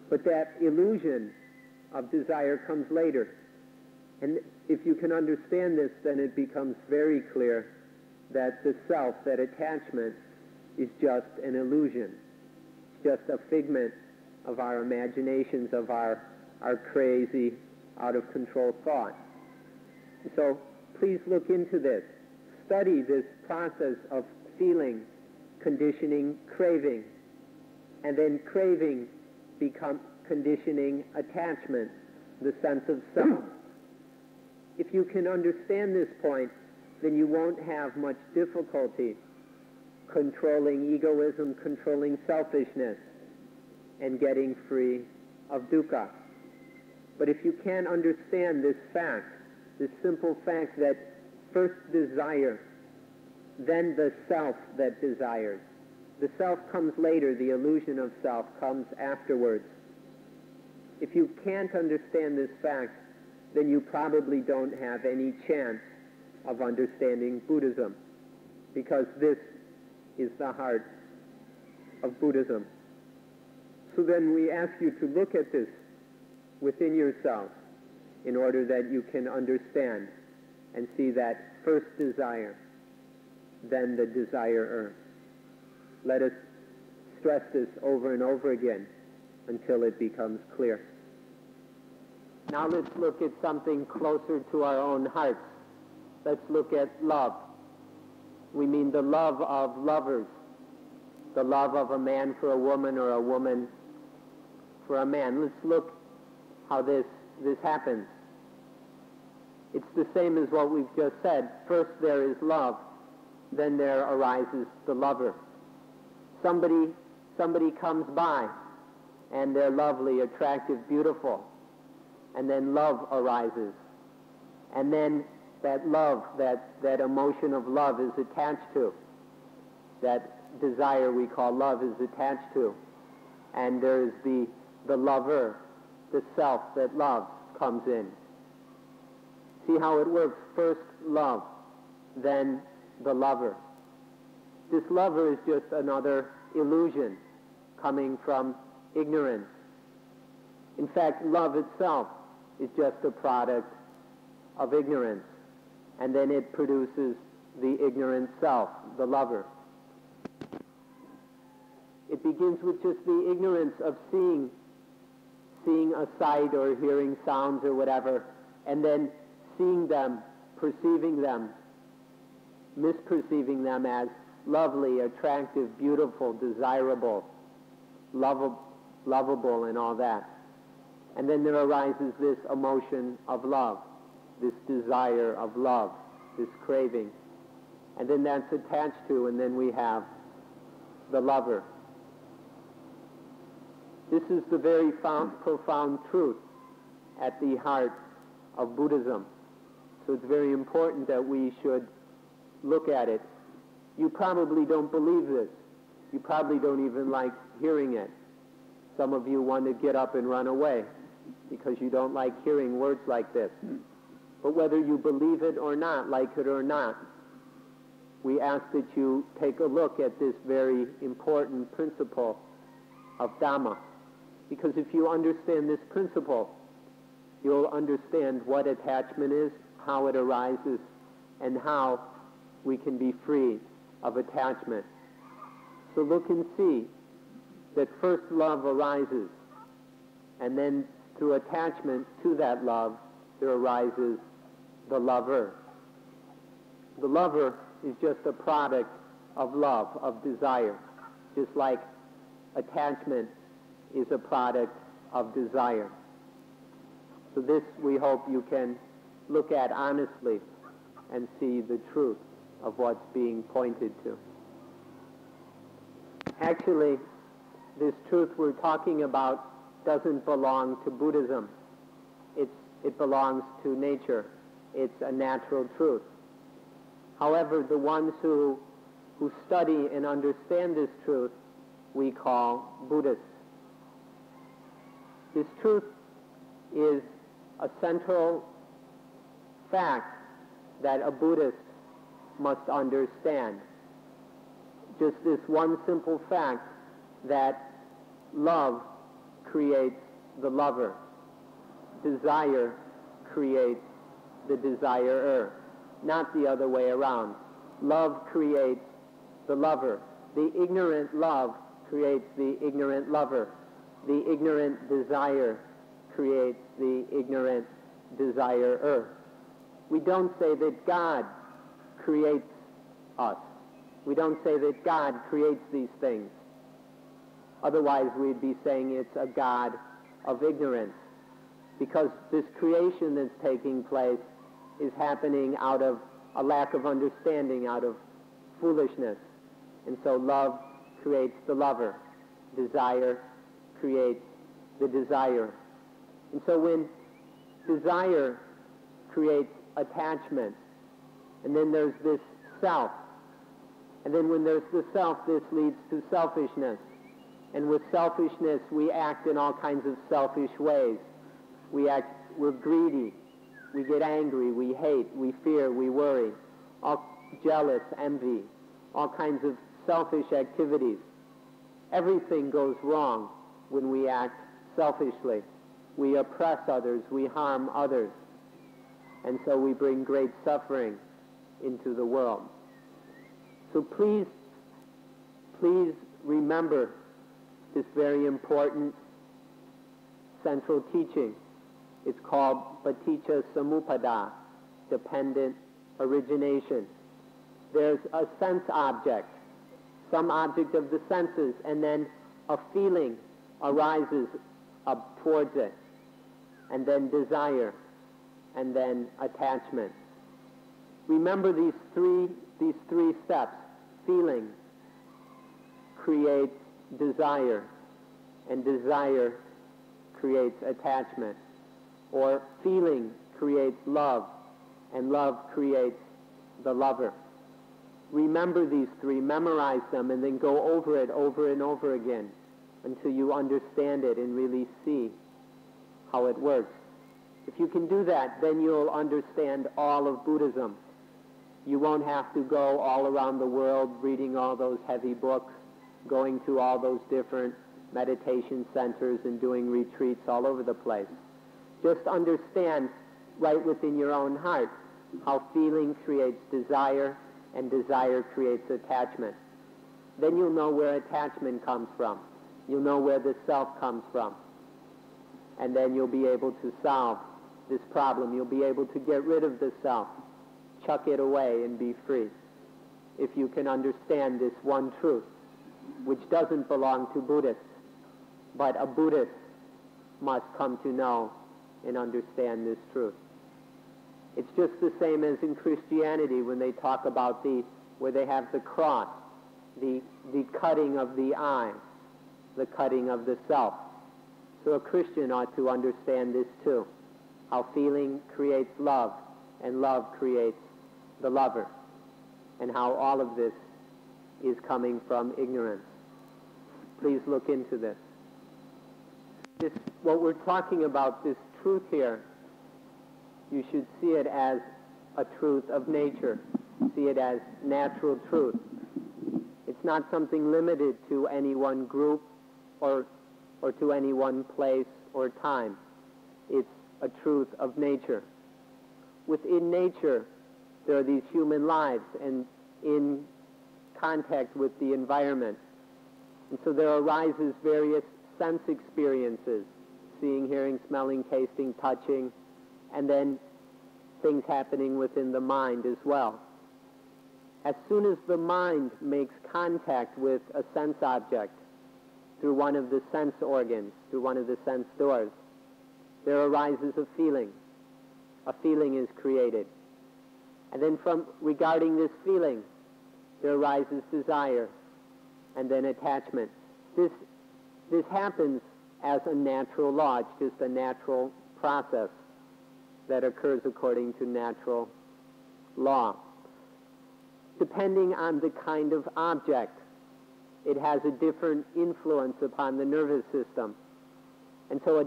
A: But that illusion of desire comes later. And if you can understand this, then it becomes very clear that the self, that attachment, is just an illusion. It's just a figment of our imaginations, of our crazy, out-of-control thought. So please look into this. Study this process of feeling, conditioning, craving, and then craving become conditioning attachment, the sense of self. If you can understand this point, then you won't have much difficulty controlling egoism, controlling selfishness, and getting free of dukkha. But if you can't understand this fact, this simple fact that first desire, then the self that desires. The self comes later, the illusion of self comes afterwards. If you can't understand this fact, then you probably don't have any chance of understanding Buddhism, because this is the heart of Buddhism. So then we ask you to look at this within yourself in order that you can understand and see that first desire, then the desirer. Let us stress this over and over again until it becomes clear. Now let's look at something closer to our own hearts. Let's look at love. We mean the love of lovers, the love of a man for a woman or a woman for a man. Let's look how this happens. It's the same as what we've just said. First there is love, then there arises the lover. Somebody comes by, and they're lovely, attractive, beautiful, and then love arises. And then that love, that emotion of love is attached to. That desire we call love is attached to. And there's the lover, the self that loves, comes in. See how it works? First love, then the lover. This lover is just another illusion coming from ignorance. In fact, love itself is just a product of ignorance. And then it produces the ignorant self, the lover. It begins with just the ignorance of seeing a sight or hearing sounds or whatever, and then seeing them, perceiving them, misperceiving them as lovely, attractive, beautiful, desirable, lovable, and all that. And then there arises this emotion of love, this desire of love, this craving. And then that's attached to, and then we have the lover. This is the very profound truth at the heart of Buddhism. So it's very important that we should look at it. You probably don't believe this. You probably don't even like hearing it. Some of you want to get up and run away because you don't like hearing words like this. But whether you believe it or not, like it or not, we ask that you take a look at this very important principle of Dhamma. Because if you understand this principle, you'll understand what attachment is, how it arises, and how we can be free of attachment. So look and see that first love arises, and then through attachment to that love, there arises the lover. The lover is just a product of love, of desire, just like attachment is a product of desire. So this we hope you can look at honestly and see the truth of what's being pointed to. Actually, this truth we're talking about doesn't belong to Buddhism. It belongs to nature. It's a natural truth. However, the ones who study and understand this truth, we call Buddhists. This truth is a central fact that a Buddhist must understand. Just this one simple fact that love creates the lover. Desire creates the desirer, not the other way around. Love creates the lover. The ignorant love creates the ignorant lover. The ignorant desire creates the ignorant desirer. We don't say that God creates us. We don't say that God creates these things. Otherwise, we'd be saying it's a God of ignorance. Because this creation that's taking place is happening out of a lack of understanding, out of foolishness. And so love creates the lover. Desire creates the desire. And so when desire creates attachment, and then there's this self, and then when there's the self, this leads to selfishness. And with selfishness, we act in all kinds of selfish ways. We're greedy, we get angry, we hate, we fear, we worry, all jealous, envy, all kinds of selfish activities. Everything goes wrong when we act selfishly. We oppress others, we harm others, and so we bring great suffering into the world. So please remember this very important central teaching. It's called Paticca Samuppada, dependent origination. There's a sense object, some object of the senses, and then a feeling arises up towards it, and then desire, and then attachment. Remember these three steps. Feeling creates desire, and desire creates attachment. Or feeling creates love, and love creates the lover. Remember these three, memorize them, and then go over it over and over again until you understand it and really see how it works. If you can do that, then you'll understand all of Buddhism. You won't have to go all around the world reading all those heavy books, going to all those different meditation centers and doing retreats all over the place. Just understand right within your own heart how feeling creates desire and desire creates attachment. Then you'll know where attachment comes from. You'll know where the self comes from. And then you'll be able to solve this problem. You'll be able to get rid of the self, chuck it away, and be free. If you can understand this one truth, which doesn't belong to Buddhists, but a Buddhist must come to know and understand this truth. It's just the same as in Christianity when they talk about where they have the cross, the cutting of the eye, the cutting of the self. So a Christian ought to understand this too, how feeling creates love, and love creates the lover, and how all of this is coming from ignorance. Please look into this. What we're talking about, this truth here, you should see it as a truth of nature. See it as natural truth. It's not something limited to any one group or to any one place or time. It's a truth of nature. Within nature, there are these human lives and in contact with the environment. And so there arises various sense experiences, seeing, hearing, smelling, tasting, touching, and then things happening within the mind as well. As soon as the mind makes contact with a sense object through one of the sense organs, through one of the sense doors, there arises a feeling. A feeling is created. And then regarding this feeling, there arises desire and then attachment. This happens as a natural law. It's just a natural process that occurs according to natural law. Depending on the kind of object, it has a different influence upon the nervous system. And so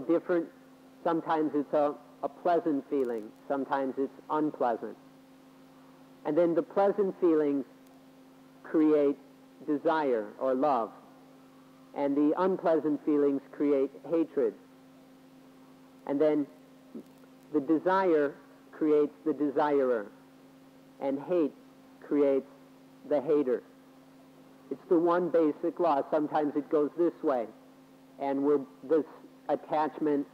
A: sometimes it's a pleasant feeling, sometimes it's unpleasant. And then the pleasant feelings create desire or love, and the unpleasant feelings create hatred. And then the desire creates the desirer, and hate creates the hater. It's the one basic law. Sometimes it goes this way, and this attachment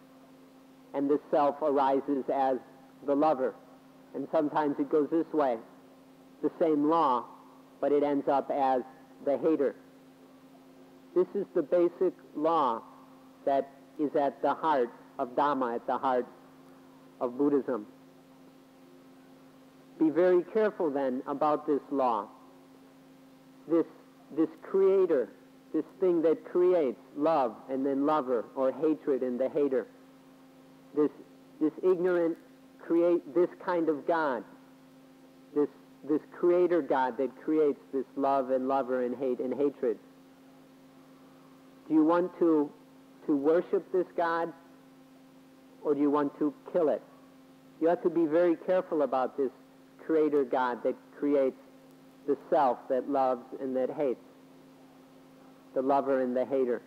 A: and the self arises as the lover. And sometimes it goes this way, the same law, but it ends up as the hater. This is the basic law that is at the heart of Dhamma, at the heart of Buddhism. Be very careful then about this law. This creator, this thing that creates love and then lover, or hatred and the hater. This ignorant this kind of God, this creator God that creates this love and lover and hate and hatred. Do you want to worship this God, or do you want to kill it? You have to be very careful about this creator God that creates the self that loves and that hates, the lover and the hater.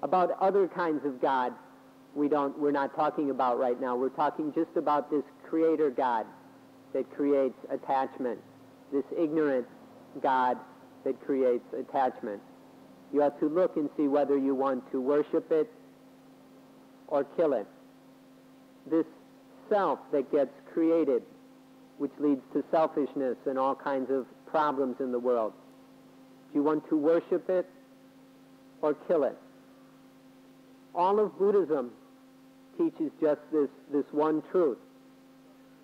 A: About other kinds of God, we're not talking about right now. We're talking just about this creator God that creates attachment, this ignorant God that creates attachment. You have to look and see whether you want to worship it or kill it. This self that gets created, which leads to selfishness and all kinds of problems in the world. Do you want to worship it or kill it? All of Buddhism teaches just this one truth,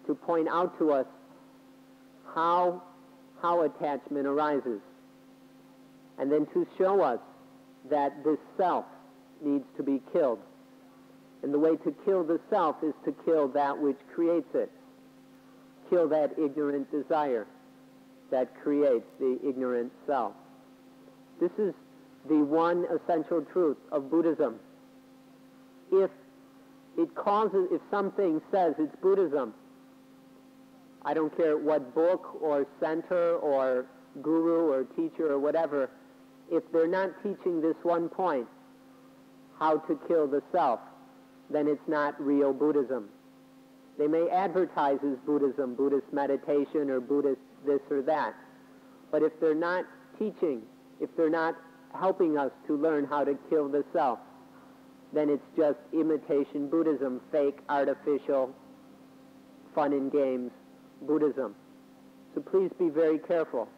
A: to point out to us how attachment arises, and then to show us that this self needs to be killed. And the way to kill the self is to kill that which creates it. Kill that ignorant desire that creates the ignorant self. This is the one essential truth of Buddhism. If something says it's Buddhism, I don't care what book or center or guru or teacher or whatever, if they're not teaching this one point, how to kill the self, then it's not real Buddhism. They may advertise as Buddhism, Buddhist meditation, or Buddhist this or that. But if they're not teaching, if they're not helping us to learn how to kill the self, then it's just imitation Buddhism, fake, artificial, fun and games Buddhism. So please be very careful.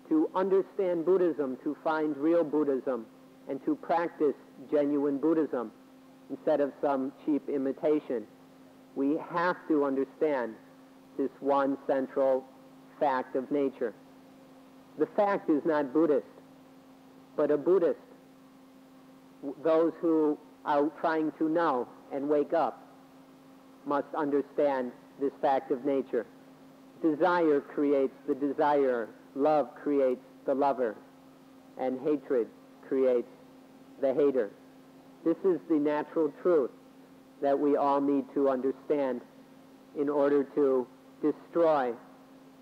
A: To understand Buddhism, to find real Buddhism, and to practice genuine Buddhism instead of some cheap imitation, we have to understand this one central fact of nature. The fact is not Buddhist, but a Buddhist. Those who are trying to know and wake up must understand this fact of nature. Desire creates the desirer, love creates the lover, and hatred creates the hater. This is the natural truth that we all need to understand in order to destroy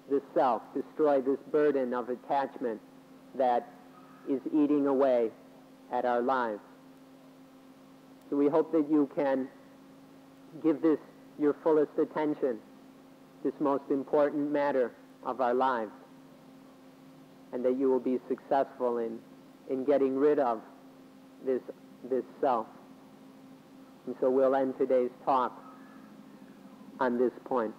A: the self, destroy this burden of attachment that is eating away at our lives. So we hope that you can give this your fullest attention, this most important matter of our lives, and that you will be successful in getting rid of this self. And so we'll end today's talk on this point.